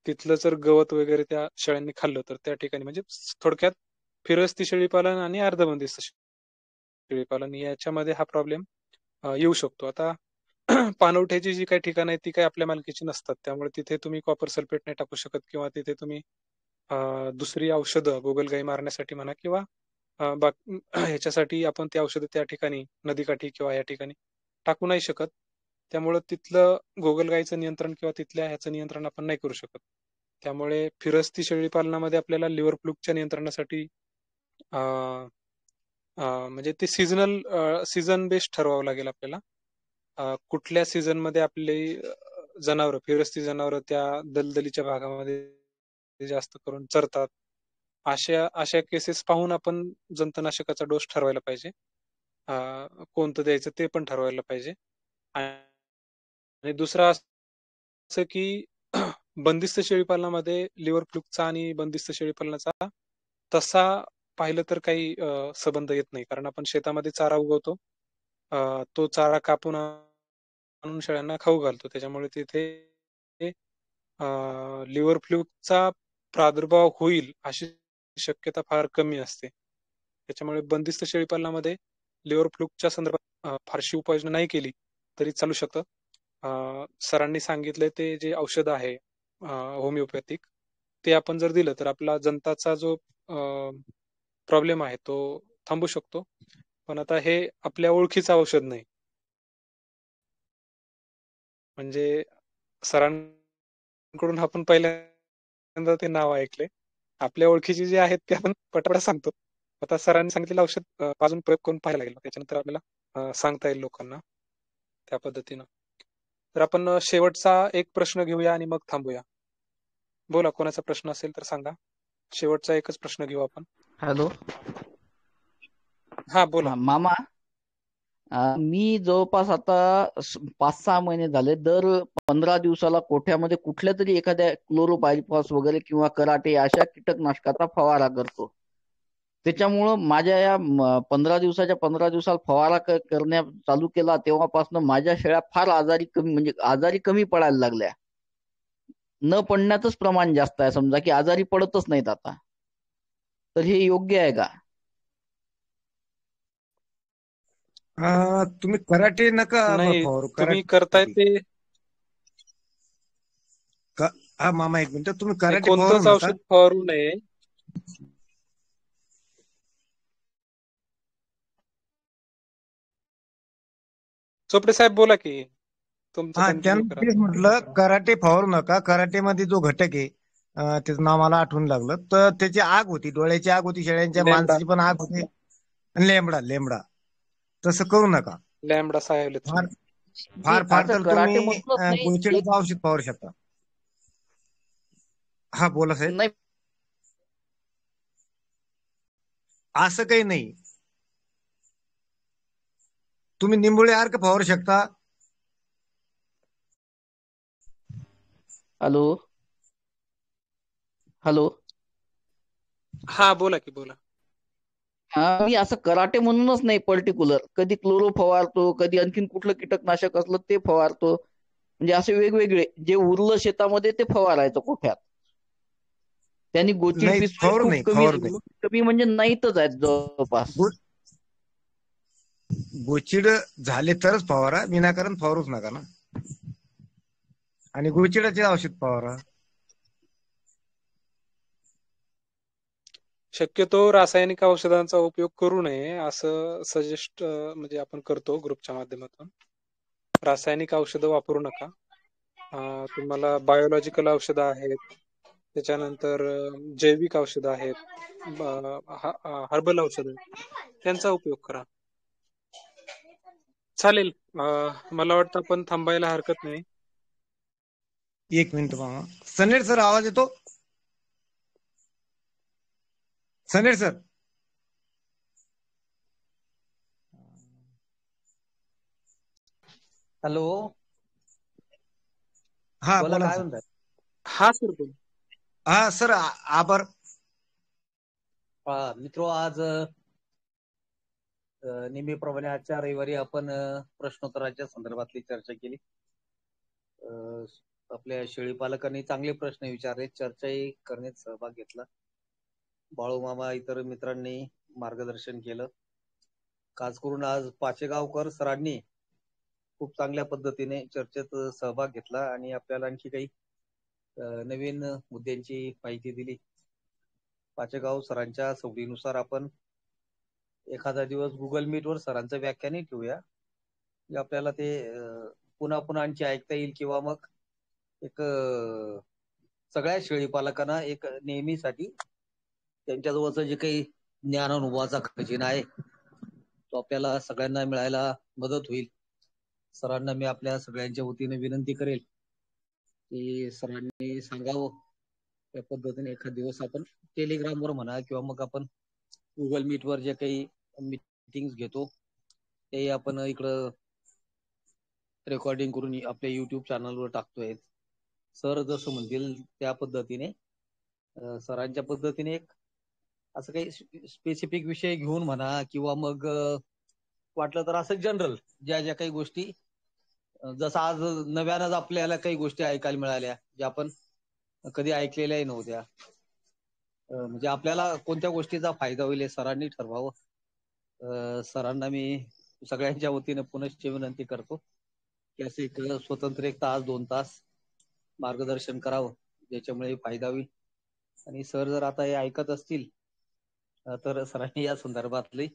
तिथलं जर गवत वगैरे त्या शेळ्यांनी खाल्लं तर त्या ठिकाणी, म्हणजे थोडक्यात फिरस्ती शेळीपालन आणि अर्धबंदिस्त शेळीपालन याच्यामध्ये हा प्रॉब्लेम येऊ शकतो. आता पाणवठ्याची जी काही ठिकाणं आहेत ती काही आपल्या मालकीची नसतात, त्यामुळे तिथे तुम्ही कॉपर सल्फेट नाही टाकू शकत, किंवा तिथे तुम्ही दुसरी औषधं गोगलगाई मारण्यासाठी म्हणा किंवा ह्याच्यासाठी आपण ती औषधं त्या ठिकाणी नदीकाठी किंवा या ठिकाणी टाकू नाही शकत. त्यामुळं तिथलं गोगलगाईचं नियंत्रण किंवा तिथल्या ह्याचं नियंत्रण आपण नाही करू शकत. त्यामुळे फिरस्ती शेळीपालनामध्ये आपल्याला लिव्हर फ्लूकच्या नियंत्रणासाठी म्हणजे ते सीझन बेस्ड ठरवावं लागेल आपल्याला. कुठल्या सीझन मध्ये आपली जनावरं, फिरस्ती जनावरं त्या दलदलीच्या भागामध्ये जास्त करून चरतात, अशा केसेस पाहून आपण जंतनाशकाचा डोस ठरवायला पाहिजे. कोणतं द्यायचं ते पण ठरवायला पाहिजे. आणि दुसरं असं की बंदिस्त शेळीपालनामध्ये लिव्हर फ्लूकचा आणि बंदिस्त शेळीपालनाचा तसा पाहिलं तर काही संबंध येत नाही, कारण आपण शेतामध्ये चारा उगवतो, तो चारा कापून आणून शेळ्यांना खाऊ घालतो, त्याच्यामुळे तिथे लिव्हर फ्लूकचा प्रादुर्भाव होईल अशी शक्यता फार कमी असते. त्याच्यामुळे बंदिस्त शेळीपालनामध्ये लिव्हर फ्लूकच्या संदर्भात फारशी उपाययोजना नाही केली तरी चालू शकतं. सरांनी सांगितले ते जे औषध आहे होमिओपॅथिक, ते आपण जर दिलं तर आपला जंताचा जो प्रॉब्लेम आहे तो थांबू शकतो. पण आता हे आपल्या ओळखीचं औषध नाही. म्हणजे सरांकडून आपण पहिल्यांदा ते नाव ऐकले. आपल्या ओळखीचे जे आहेत ते आपण पटापट सांगतो. आता सरांनी सांगितलेलं औषध अजून प्रयोग करून पाहायला लागेल. त्याच्यानंतर आपल्याला सांगता येईल लोकांना त्या पद्धतीनं. तर आपण शेवटचा एक प्रश्न घेऊया आणि मग थांबूया. बोला, कोणाचा प्रश्न असेल तर सांगा. शेवटचा एकच प्रश्न घेऊ आपण. हॅलो. हा बोला. मामा, मी जवळपास आता 5-6 महिने झाले दर 15 दिवसाला कोठ्यामध्ये कुठल्या तरी एखाद्या क्लोरोपायरिफॉस वगैरे किंवा कराटे अशा कीटकनाशकाचा फवारा करतो. त्याच्यामुळं माझ्या या 15 दिवसाला फवारा करण्या चालू केला तेव्हापासून माझ्या शेळ्या फार आजारी कमी पडायला लागल्या. न पडण्याचंच प्रमाण जास्त आहे, समजा की आजारी पडतच नाहीत आता. तर हे योग्य आहे का? तुम्ही कराटे नका नाही, फवारू. तुम्ही करताय ते हा मामा एक मिनिट, तुम्ही कराटे फवारू कोणतंच नका. औषध फवारू नये. चोपडे साहेब बोला की, तुमचं हा, कंटिन्यू त्यांना करा. तेच म्हटलं, कराटे फवारू नका. कराटेमध्ये जो घटक आहे त्याचं नाव मला आठवून लागलं, तर त्याची आग होती, डोळ्याची आग होती, शेळ्यांच्या लॅम्बडा. माणसाची पण आग होती. लेंबडा तसं करू नका. लॅम्बडा साहेब फार तर कराटे तुम्ही मधूनच नाही, गोचिडाचं औषध फवारू शकता. हा बोला साहेब. नाही असं काही नाही, तुम्ही निंबोळी अर्क फवारू शकता. हॅलो. हा बोला की, बोला. मी असं कराटे म्हणूनच नाही पर्टिक्युलर, कधी क्लोरो फवारतो, कधी आणखीन कुठलं कीटकनाशक असलं ते फवारतो. म्हणजे असे वेगवेगळे जे उरलं शेतामध्ये ते फवारायचं कोठ्यात. त्यांनी गोचीड नाही, पिसोही फवारू खूप नाही, कमी फवारू नाही. कमी म्हणजे नाहीतच आहेत जवळपास. गोचिड झाले तरच फवारा, विनाकारण फवारूच नका ना. आणि गोचिडाचे औषध फवारा. शक्यतो रासायनिक औषधांचा उपयोग करू नये असं सजेस्ट म्हणजे आपण करतो ग्रुपच्या माध्यमातून. रासायनिक औषधं वापरू नका. तुम्हाला बायोलॉजिकल औषधं आहेत, त्याच्यानंतर जैविक औषधं आहेत, हर्बल औषधं, त्यांचा उपयोग करा. चालेल. मला वाटतं आपण थांबायला हरकत नाही. एक मिनिट मामा. सनेर सर आवाज येतो? Snare sir. हॅलो. हा बोला, बोला काय सर. म्हणताय? हा सर बोला. हा सर, आभार. मित्रो, आज नेहमीप्रमाणे आजच्या रविवारी आपण प्रश्नोत्तराच्या संदर्भातली चर्चा केली. आपल्या शेळी पालकांनी चांगले प्रश्न विचारले, चर्चाही करण्यात सहभाग घेतला. बाळू मामा, इतर मित्रांनी मार्गदर्शन केलं. खास करून आज पाचेगावकर सरांनी खूप चांगल्या पद्धतीने चर्चेत सहभाग घेतला आणि आपल्याला आणखी काही नवीन मुद्द्यांची माहिती दिली. पाचेगाव सरांच्या सवडीनुसार आपण एखादा दिवस गुगल मीटवर सरांचं व्याख्यानही ठेवूया, आपल्याला ते पुन्हा आणखी ऐकता येईल, किंवा मग एक सगळ्या शेळी पालकांना एक नेहमीसाठी त्यांच्याजवळचं जे काही ज्ञानानुभवाचा खजिना आहे तो आपल्याला सगळ्यांना मिळायला मदत होईल. सरांना मी आपल्या सगळ्यांच्या वतीने विनंती करेल की सरांनी सांगावं त्या पद्धतीने एखाद दिवस आपण टेलिग्रामवर म्हणा किंवा मग आपण गुगल मीटवर जे काही मीटिंग घेतो ते आपण इकडं रेकॉर्डिंग करून आपल्या युट्यूब चॅनलवर टाकतोय. सर जसं म्हणतील त्या पद्धतीने सरांच्या पद्धतीने एक असं काही स्पेसिफिक विषय घेऊन म्हणा किंवा मग वाटलं तर असं जनरल ज्या काही गोष्टी, जसं आज नव्यानंच आपल्याला काही गोष्टी ऐकायला मिळाल्या ज्या आपण कधी ऐकलेल्याही नव्हत्या. म्हणजे आपल्याला कोणत्या गोष्टीचा फायदा होईल हे सरांनी ठरवावं. सरांना मी सगळ्यांच्या वतीने पुनश्च विनंती करतो की असे एक स्वतंत्र 1 तास 2 तास मार्गदर्शन करावं, ज्याच्यामुळे फायदा होईल. आणि सर जर आता हे ऐकत असतील तर सरांनी या संदर्भातले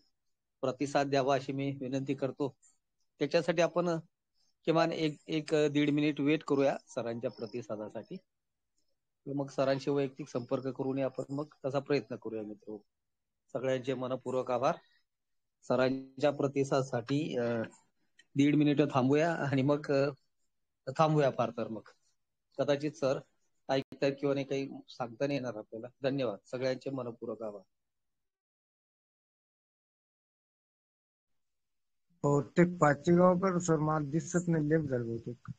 प्रतिसाद द्यावा अशी मी विनंती करतो. त्याच्यासाठी आपण किमान एक 1.5 मिनिट वेट करूया सरांच्या प्रतिसादासाठी. मग सरांशी वैयक्तिक संपर्क करून आपण मग तसा प्रयत्न करूया मित्र. सगळ्यांचे मनपूर्वक आभार. सरांच्या प्रतिसादासाठी 1.5 मिनिट थांबूया आणि मग थांबूया फार तर मग कदाचित सर ऐकतात किंवा नाही काही सांगता नाही येणार आपल्याला. धन्यवाद. सगळ्यांचे मनपूर्वक आभार. बहुतेक पाचेगावकर सर मला दिसत नाही, लेफ्ट झालं बहुतेक.